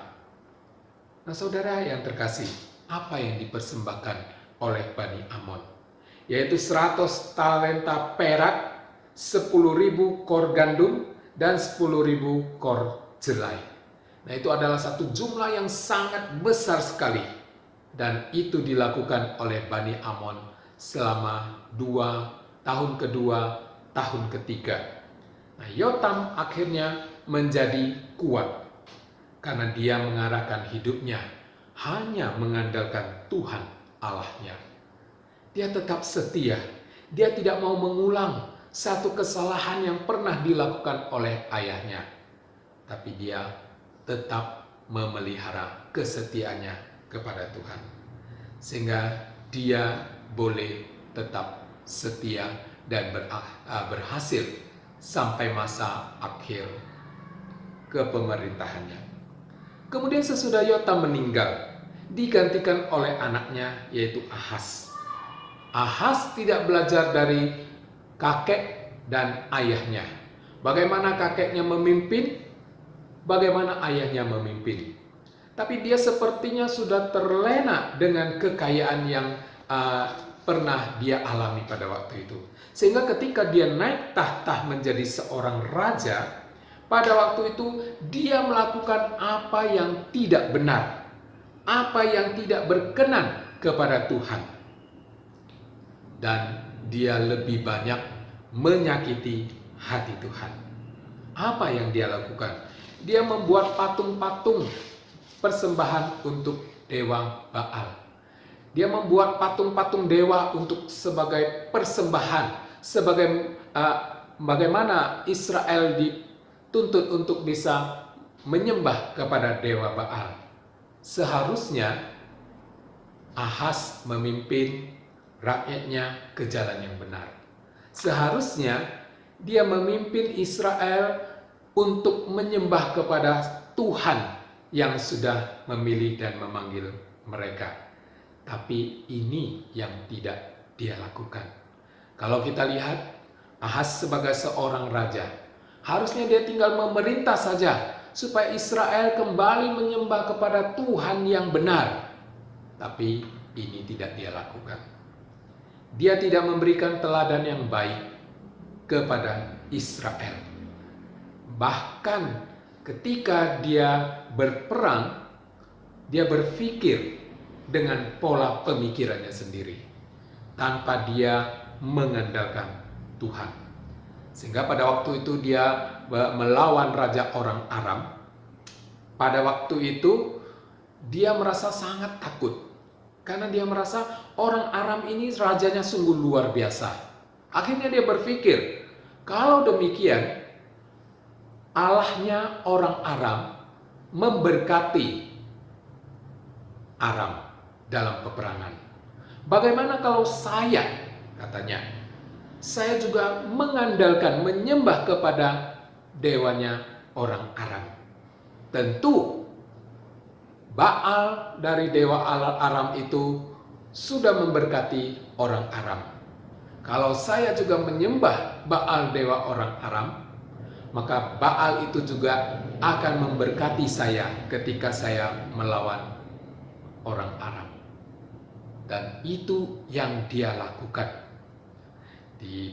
Nah, saudara yang terkasih, apa yang dipersembahkan oleh Bani Amon? Yaitu 100 talenta perak, 10.000 kor gandum, dan 10.000 kor jelai. Nah, itu adalah satu jumlah yang sangat besar sekali. Dan itu dilakukan oleh Bani Amon selama 2 tahun kedua, tahun ketiga. Nah, Yotam akhirnya menjadi kuat karena dia mengarahkan hidupnya hanya mengandalkan Tuhan Allahnya. Dia tetap setia. Dia tidak mau mengulang satu kesalahan yang pernah dilakukan oleh ayahnya. Tapi dia tetap memelihara kesetiaannya kepada Tuhan. Sehingga dia boleh tetap setia dan berhasil sampai masa akhir kepemerintahannya. Kemudian sesudah Yotam meninggal, digantikan oleh anaknya yaitu Ahaz. Ahaz tidak belajar dari kakek dan ayahnya. Bagaimana kakeknya memimpin, bagaimana ayahnya memimpin. Tapi dia sepertinya sudah terlena dengan kekayaan yang pernah dia alami pada waktu itu. Sehingga ketika dia naik tahta menjadi seorang raja, pada waktu itu dia melakukan apa yang tidak benar, apa yang tidak berkenan kepada Tuhan. Dan dia lebih banyak menyakiti hati Tuhan. Apa yang dia lakukan? Dia membuat patung-patung persembahan untuk dewa Baal. Dia membuat patung-patung dewa untuk sebagai persembahan, sebagai bagaimana Israel dituntut untuk bisa menyembah kepada dewa Baal. Seharusnya Ahaz memimpin rakyatnya ke jalan yang benar. Seharusnya dia memimpin Israel untuk menyembah kepada Tuhan yang sudah memilih dan memanggil mereka. Tapi ini yang tidak dia lakukan. Kalau kita lihat, Ahaz sebagai seorang raja, harusnya dia tinggal memerintah saja supaya Israel kembali menyembah kepada Tuhan yang benar. Tapi ini tidak dia lakukan. Dia tidak memberikan teladan yang baik kepada Israel. Bahkan ketika dia berperang, dia berpikir dengan pola pemikirannya sendiri, tanpa dia mengandalkan Tuhan. Sehingga pada waktu itu dia melawan raja orang Aram. Pada waktu itu dia merasa sangat takut. Karena dia merasa orang Aram ini rajanya sungguh luar biasa. Akhirnya dia berpikir, kalau demikian, Allahnya orang Aram memberkati Aram dalam peperangan. Bagaimana kalau saya, katanya, saya juga mengandalkan, menyembah kepada dewanya orang Aram. Tentu Baal dari dewa Aram itu sudah memberkati orang Aram. Kalau saya juga menyembah Baal dewa orang Aram, maka Baal itu juga akan memberkati saya ketika saya melawan orang Aram. Dan itu yang dia lakukan. Di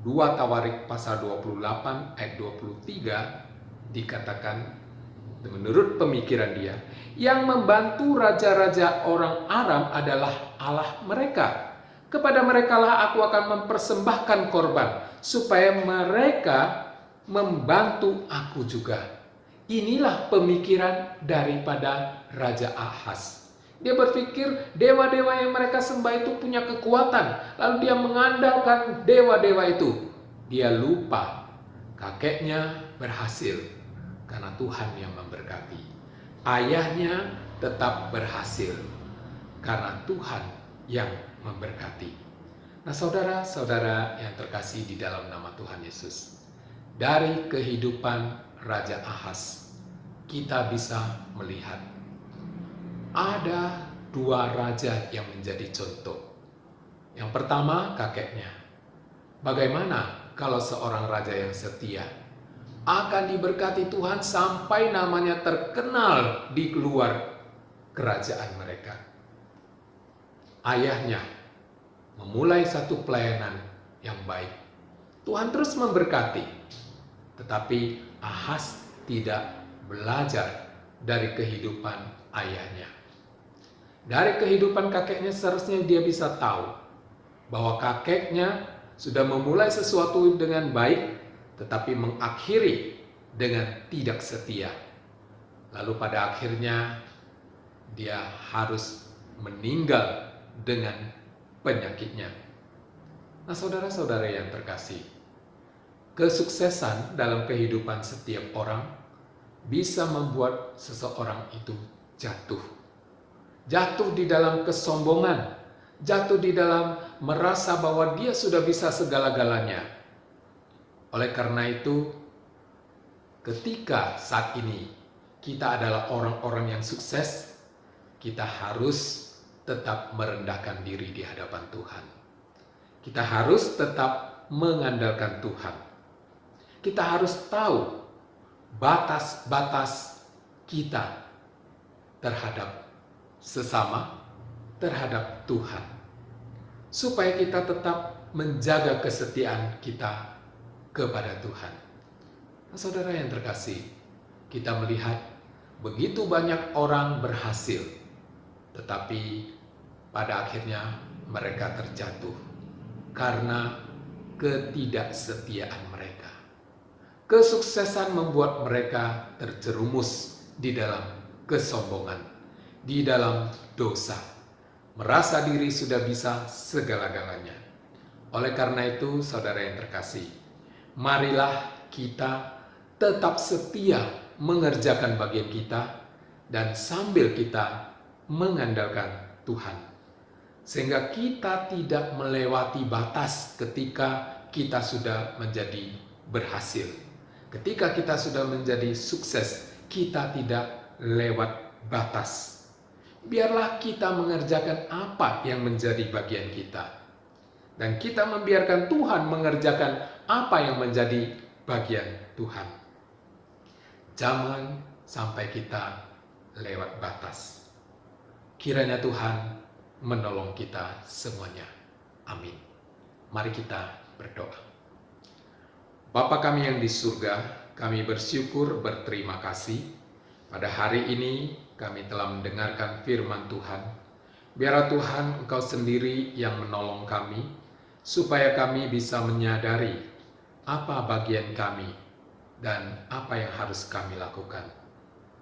2 Tawarik pasal 28 ayat 23 dikatakan, menurut pemikiran dia, yang membantu raja-raja orang Aram adalah Allah mereka. Kepada merekalah aku akan mempersembahkan korban, supaya mereka membantu aku juga. Inilah pemikiran daripada Raja Ahaz. Dia berpikir dewa-dewa yang mereka sembah itu punya kekuatan, lalu dia mengandalkan dewa-dewa itu. Dia lupa kakeknya berhasil karena Tuhan yang memberkati. Ayahnya tetap berhasil karena Tuhan yang memberkati. Nah, saudara-saudara yang terkasih di dalam nama Tuhan Yesus, dari kehidupan Raja Ahaz kita bisa melihat ada 2 raja yang menjadi contoh. Yang pertama, kakeknya. Bagaimana kalau seorang raja yang setia akan diberkati Tuhan sampai namanya terkenal di luar kerajaan mereka. Ayahnya memulai satu pelayanan yang baik. Tuhan terus memberkati. Tetapi Ahaz tidak belajar dari kehidupan ayahnya. Dari kehidupan kakeknya seharusnya dia bisa tahu bahwa kakeknya sudah memulai sesuatu dengan baik, tetapi mengakhiri dengan tidak setia. Lalu pada akhirnya dia harus meninggal dengan penyakitnya. Nah, saudara-saudara yang terkasih, kesuksesan dalam kehidupan setiap orang bisa membuat seseorang itu jatuh. Jatuh di dalam kesombongan, jatuh di dalam merasa bahwa dia sudah bisa segala-galanya. Oleh karena itu, ketika saat ini kita adalah orang-orang yang sukses, kita harus tetap merendahkan diri di hadapan Tuhan. Kita harus tetap mengandalkan Tuhan. Kita harus tahu batas-batas kita terhadap sesama, terhadap Tuhan, supaya kita tetap menjaga kesetiaan kita kepada Tuhan. Nah, saudara yang terkasih, kita melihat begitu banyak orang berhasil, tetapi pada akhirnya mereka terjatuh karena ketidaksetiaan mereka. Kesuksesan membuat mereka terjerumus di dalam kesombongan, di dalam dosa, merasa diri sudah bisa segala-galanya. Oleh karena itu, saudara yang terkasih, marilah kita tetap setia mengerjakan bagian kita dan sambil kita mengandalkan Tuhan, sehingga kita tidak melewati batas ketika kita sudah menjadi berhasil. Ketika kita sudah menjadi sukses, kita tidak lewat batas. Biarlah kita mengerjakan apa yang menjadi bagian kita, dan kita membiarkan Tuhan mengerjakan apa yang menjadi bagian Tuhan. Jangan sampai kita lewat batas. Kiranya Tuhan menolong kita semuanya. Amin. Mari kita berdoa. Bapa kami yang di surga, kami bersyukur, berterima kasih. Pada hari ini kami telah mendengarkan firman Tuhan. Biarlah Tuhan Engkau sendiri yang menolong kami, supaya kami bisa menyadari apa bagian kami dan apa yang harus kami lakukan.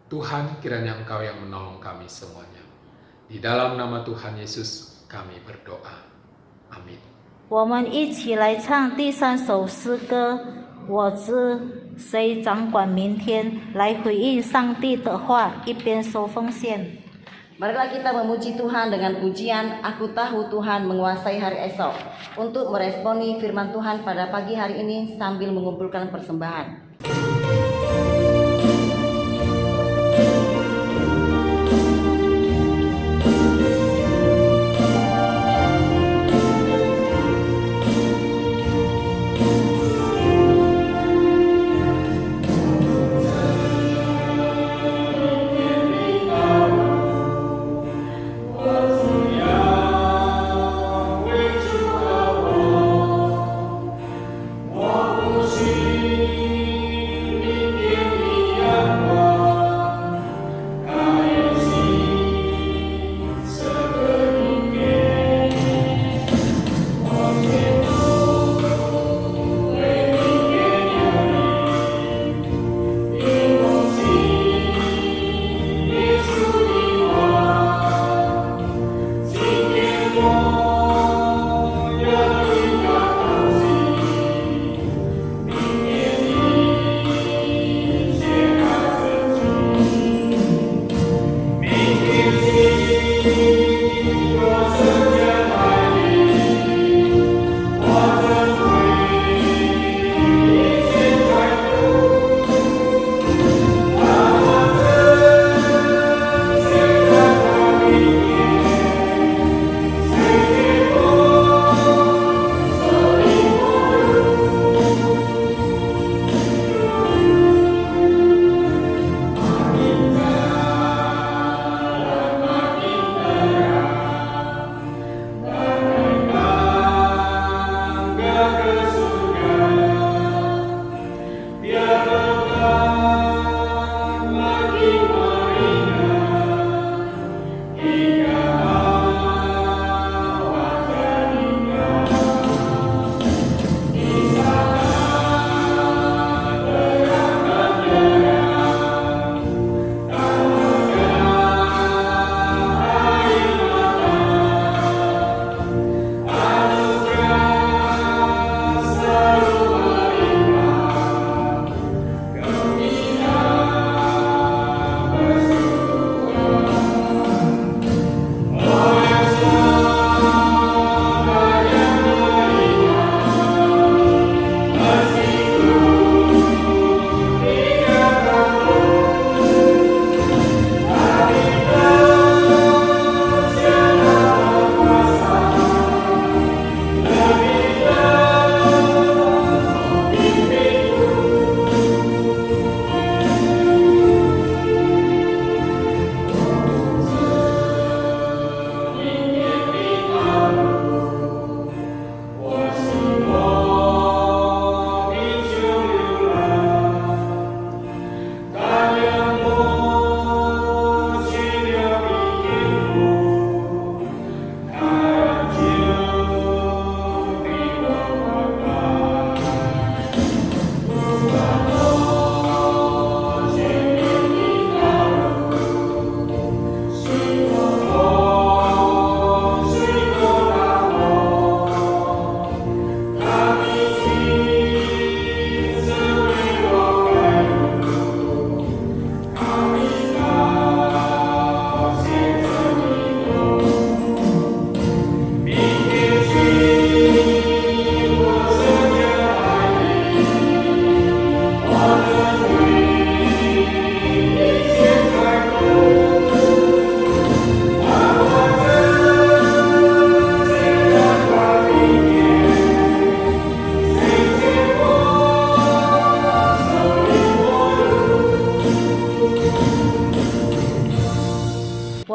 Tuhan, kiranya Engkau yang menolong kami semuanya. Di dalam nama Tuhan Yesus kami berdoa. Amin. 我们一起来唱第3首诗歌，我知谁掌管明天，来回应上帝的话，一边说奉献。Marilah kita memuji Tuhan dengan pujian Aku Tahu Tuhan Menguasai Hari Esok, untuk meresponi firman Tuhan pada pagi hari ini sambil mengumpulkan persembahan.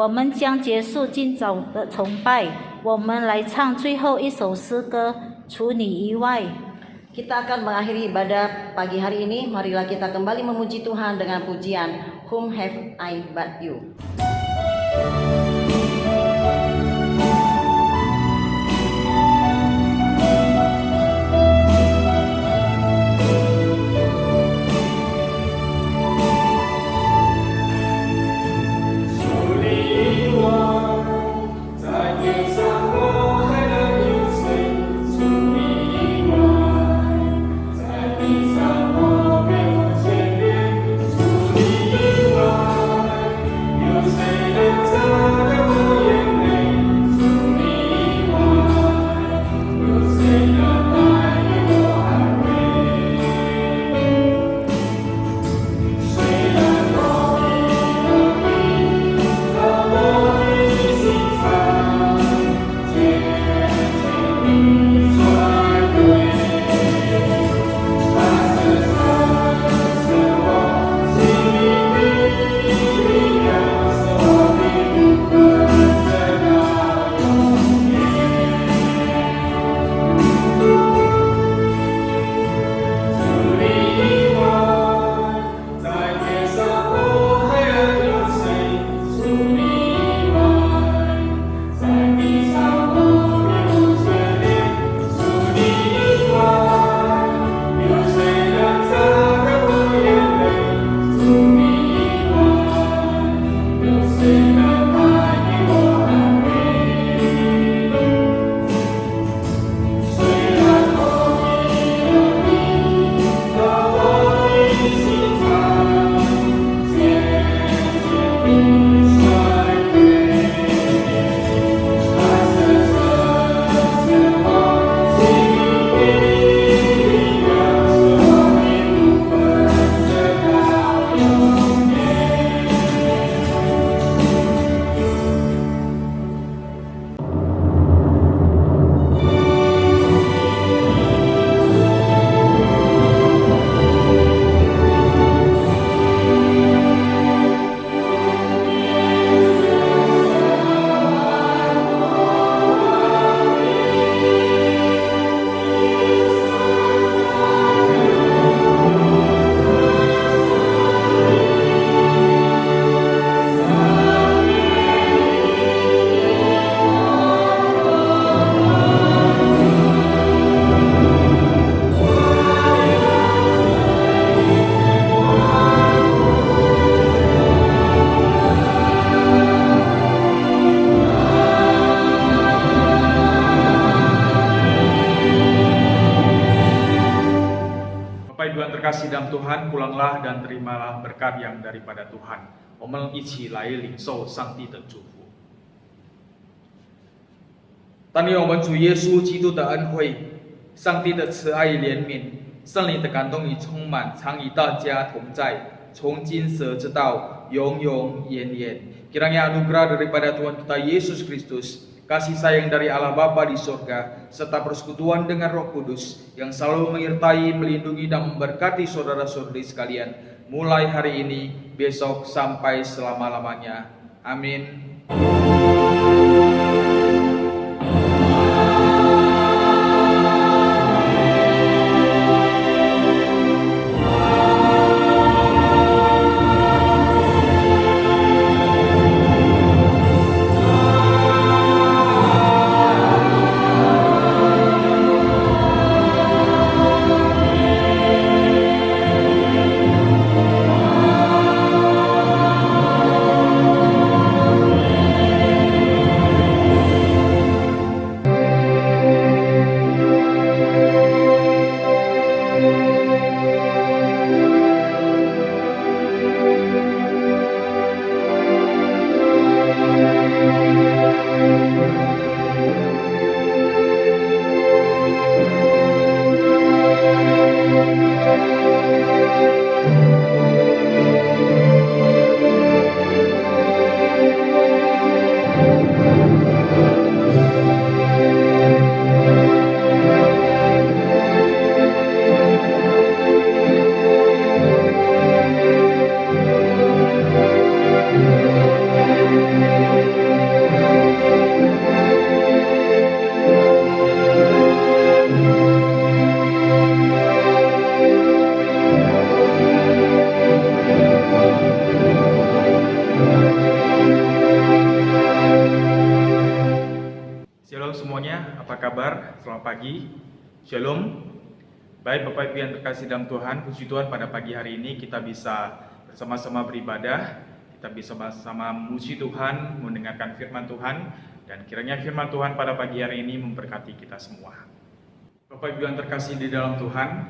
我们将结束今早的崇拜，我们来唱最后一首诗歌，除你以外。 Kita akan mengakhiri ibadah pagi hari ini. Marilah kita kembali memuji Tuhan dengan pujian Whom Have I But You. Say dalam Tuhan, pulanglah dan terimalah berkat yang daripada Tuhan. 我们一起来领受上帝的祝福。但愿我们主耶稣基督的恩惠、上帝的慈爱与怜悯、圣灵的感动与充满，常与大家同在，从今时直到永永远远。Kiranya anugerah daripada Tuhan kita Yesus Kristus, kasih sayang dari Allah Bapa di surga, serta persekutuan dengan Roh Kudus yang selalu menyertai, melindungi, dan memberkati saudara-saudari sekalian, mulai hari ini, besok, sampai selama-lamanya. Amin. Pagi, Shalom. Baik Bapak Ibu yang terkasih dalam Tuhan, puji Tuhan pada pagi hari ini kita bisa bersama-sama beribadah, kita bisa bersama memuji Tuhan, mendengarkan firman Tuhan, dan kiranya firman Tuhan pada pagi hari ini memberkati kita semua. Bapak Ibu yang terkasih di dalam Tuhan,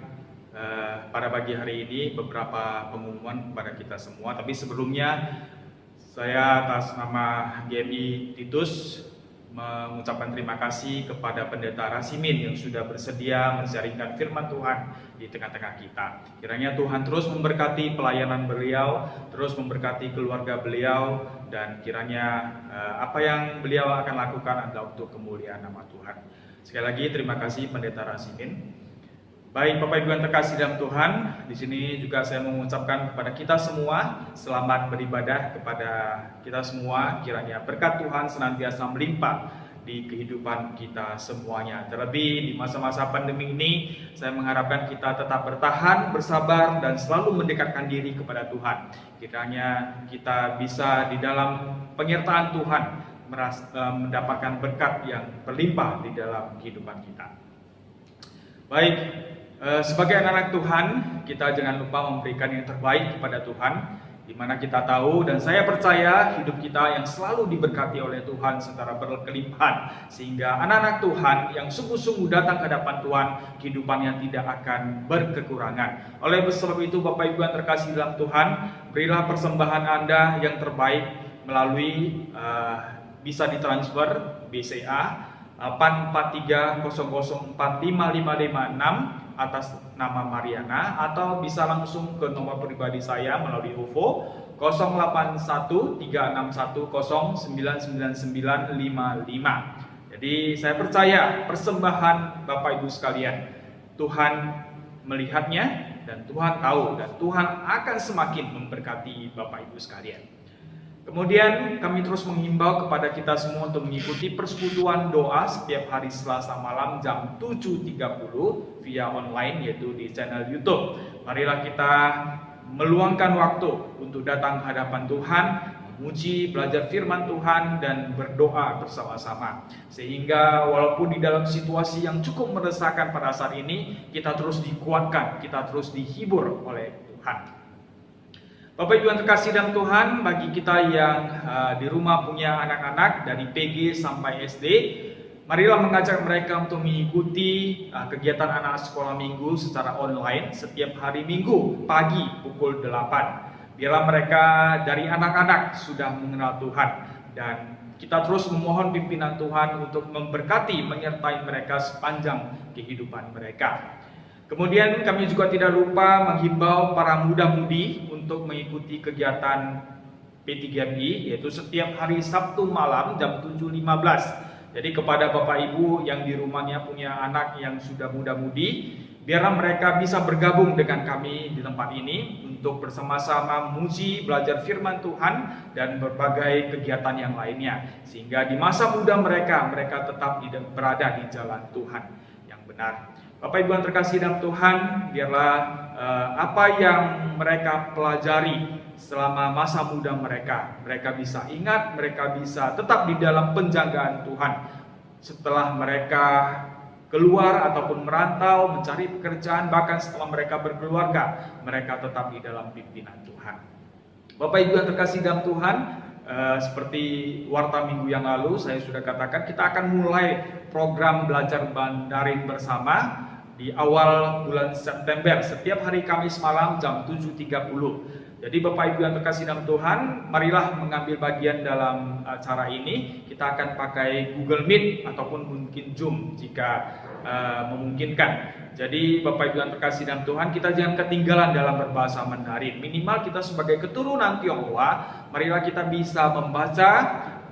pada pagi hari ini beberapa pengumuman kepada kita semua, tapi sebelumnya saya atas nama GMI Titus mengucapkan terima kasih kepada Pendeta Rasimin yang sudah bersedia menjaringkan firman Tuhan di tengah-tengah kita. Kiranya Tuhan terus memberkati pelayanan beliau, terus memberkati keluarga beliau, dan kiranya apa yang beliau akan lakukan adalah untuk kemuliaan nama Tuhan. Sekali lagi terima kasih Pendeta Rasimin. Baik Bapak Ibu yang terkasih dalam Tuhan, di sini juga saya mengucapkan kepada kita semua selamat beribadah kepada kita semua. Kiranya berkat Tuhan senantiasa melimpah di kehidupan kita semuanya. Terlebih di masa-masa pandemi ini, saya mengharapkan kita tetap bertahan, bersabar, dan selalu mendekatkan diri kepada Tuhan. Kiranya kita bisa di dalam penyertaan Tuhan mendapatkan berkat yang berlimpah di dalam kehidupan kita. Baik, sebagai anak-anak Tuhan, kita jangan lupa memberikan yang terbaik kepada Tuhan, di mana kita tahu dan saya percaya hidup kita yang selalu diberkati oleh Tuhan secara berkelimpahan, sehingga anak-anak Tuhan yang sungguh-sungguh datang ke hadapan Tuhan, kehidupannya tidak akan berkekurangan. Oleh sebab itu, Bapak Ibu yang terkasih dalam Tuhan, berilah persembahan Anda yang terbaik melalui bisa ditransfer BCA 84300455556 atas nama Mariana, atau bisa langsung ke nomor pribadi saya melalui OVO 081361099955. Jadi saya percaya persembahan Bapak Ibu sekalian, Tuhan melihatnya dan Tuhan tahu, dan Tuhan akan semakin memberkati Bapak Ibu sekalian. Kemudian kami terus menghimbau kepada kita semua untuk mengikuti persekutuan doa setiap hari Selasa malam jam 7.30 via online, yaitu di channel YouTube. Marilah kita meluangkan waktu untuk datang ke hadapan Tuhan, memuji, belajar firman Tuhan, dan berdoa bersama-sama. Sehingga walaupun di dalam situasi yang cukup meresahkan pada saat ini, kita terus dikuatkan, kita terus dihibur oleh Tuhan. Bapak Ibu yang terkasih dalam Tuhan, bagi kita yang di rumah punya anak-anak dari PG sampai SD, marilah mengajak mereka untuk mengikuti kegiatan anak sekolah minggu secara online setiap hari Minggu pagi pukul 8. Biarlah mereka dari anak-anak sudah mengenal Tuhan, dan kita terus memohon pimpinan Tuhan untuk memberkati, menyertai mereka sepanjang kehidupan mereka. Kemudian kami juga tidak lupa menghimbau para muda-mudi untuk mengikuti kegiatan P3MI, yaitu setiap hari Sabtu malam jam 7.15. Jadi kepada Bapak Ibu yang di rumahnya punya anak yang sudah muda-mudi, biarlah mereka bisa bergabung dengan kami di tempat ini untuk bersama-sama muji, belajar firman Tuhan, dan berbagai kegiatan yang lainnya. Sehingga di masa muda mereka tetap berada di jalan Tuhan yang benar. Bapak Ibu yang terkasih dalam Tuhan, biarlah apa yang mereka pelajari selama masa muda mereka bisa ingat, mereka bisa tetap di dalam penjagaan Tuhan. Setelah mereka keluar ataupun merantau, mencari pekerjaan, bahkan setelah mereka berkeluarga, mereka tetap di dalam pimpinan Tuhan. Bapak Ibu yang terkasih dalam Tuhan, seperti warta minggu yang lalu saya sudah katakan, kita akan mulai program belajar Mandarin bersama di awal bulan September, setiap hari Kamis malam jam 7.30. Jadi Bapak Ibu yang terkasih dalam Tuhan, marilah mengambil bagian dalam acara ini. Kita akan pakai Google Meet ataupun mungkin Zoom jika memungkinkan. Jadi Bapak Ibu yang terkasih dalam Tuhan, kita jangan ketinggalan dalam berbahasa Mandarin. Minimal kita sebagai keturunan Tionghoa, marilah kita bisa membaca,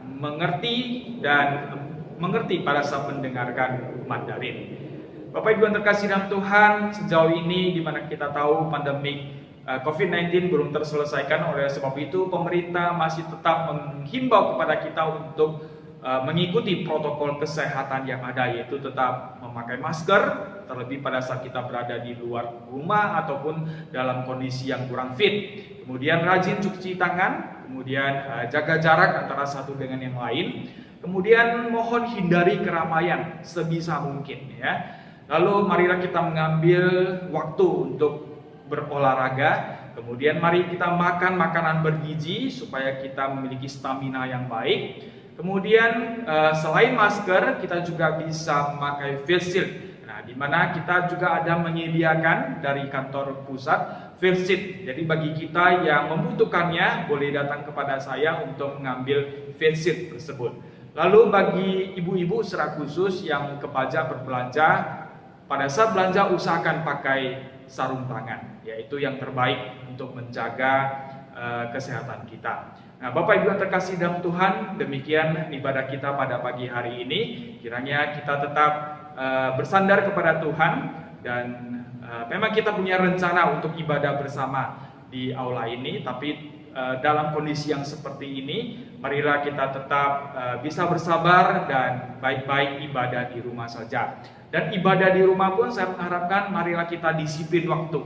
mengerti, dan mengerti pada saat mendengarkan Mandarin. Bapak Ibu yang terkasih dalam Tuhan, sejauh ini di mana kita tahu pandemi COVID-19 belum terselesaikan, oleh sebab itu pemerintah masih tetap menghimbau kepada kita untuk mengikuti protokol kesehatan yang ada, yaitu tetap memakai masker, terlebih pada saat kita berada di luar rumah ataupun dalam kondisi yang kurang fit. Kemudian rajin cuci tangan, kemudian jaga jarak antara satu dengan yang lain. Kemudian mohon hindari keramaian sebisa mungkin ya. Lalu marilah kita mengambil waktu untuk berolahraga. Kemudian mari kita makan makanan bergizi supaya kita memiliki stamina yang baik. Kemudian selain masker, kita juga bisa memakai face shield. Nah, di mana kita juga ada menyediakan dari kantor pusat face shield. Jadi bagi kita yang membutuhkannya, boleh datang kepada saya untuk mengambil face shield tersebut. Lalu bagi ibu-ibu secara khusus yang ke pajak berbelanja, pada saat belanja usahakan pakai sarung tangan, yaitu yang terbaik untuk menjaga kesehatan kita. Nah, Bapak Ibu yang terkasih dalam Tuhan, demikian ibadah kita pada pagi hari ini. Kiranya kita tetap bersandar kepada Tuhan, dan memang kita punya rencana untuk ibadah bersama di aula ini, tapi dalam kondisi yang seperti ini, marilah kita tetap bisa bersabar dan baik-baik ibadah di rumah saja. Dan ibadah di rumah pun saya harapkan marilah kita disiplin waktu.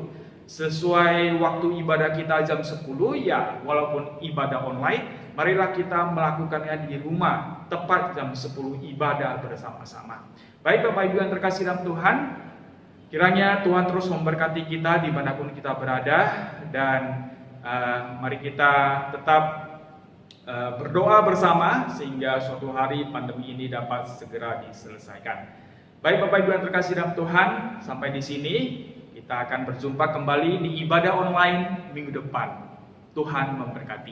Sesuai waktu ibadah kita jam 10, ya walaupun ibadah online, marilah kita melakukannya di rumah tepat jam 10 ibadah bersama-sama. Baik Bapak Ibu yang terkasih dalam Tuhan, kiranya Tuhan terus memberkati kita dimanapun kita berada, dan mari kita tetap berdoa bersama sehingga suatu hari pandemi ini dapat segera diselesaikan. Baik Bapak Ibu yang terkasih dalam Tuhan, sampai di sini kita akan berjumpa kembali di ibadah online minggu depan. Tuhan memberkati.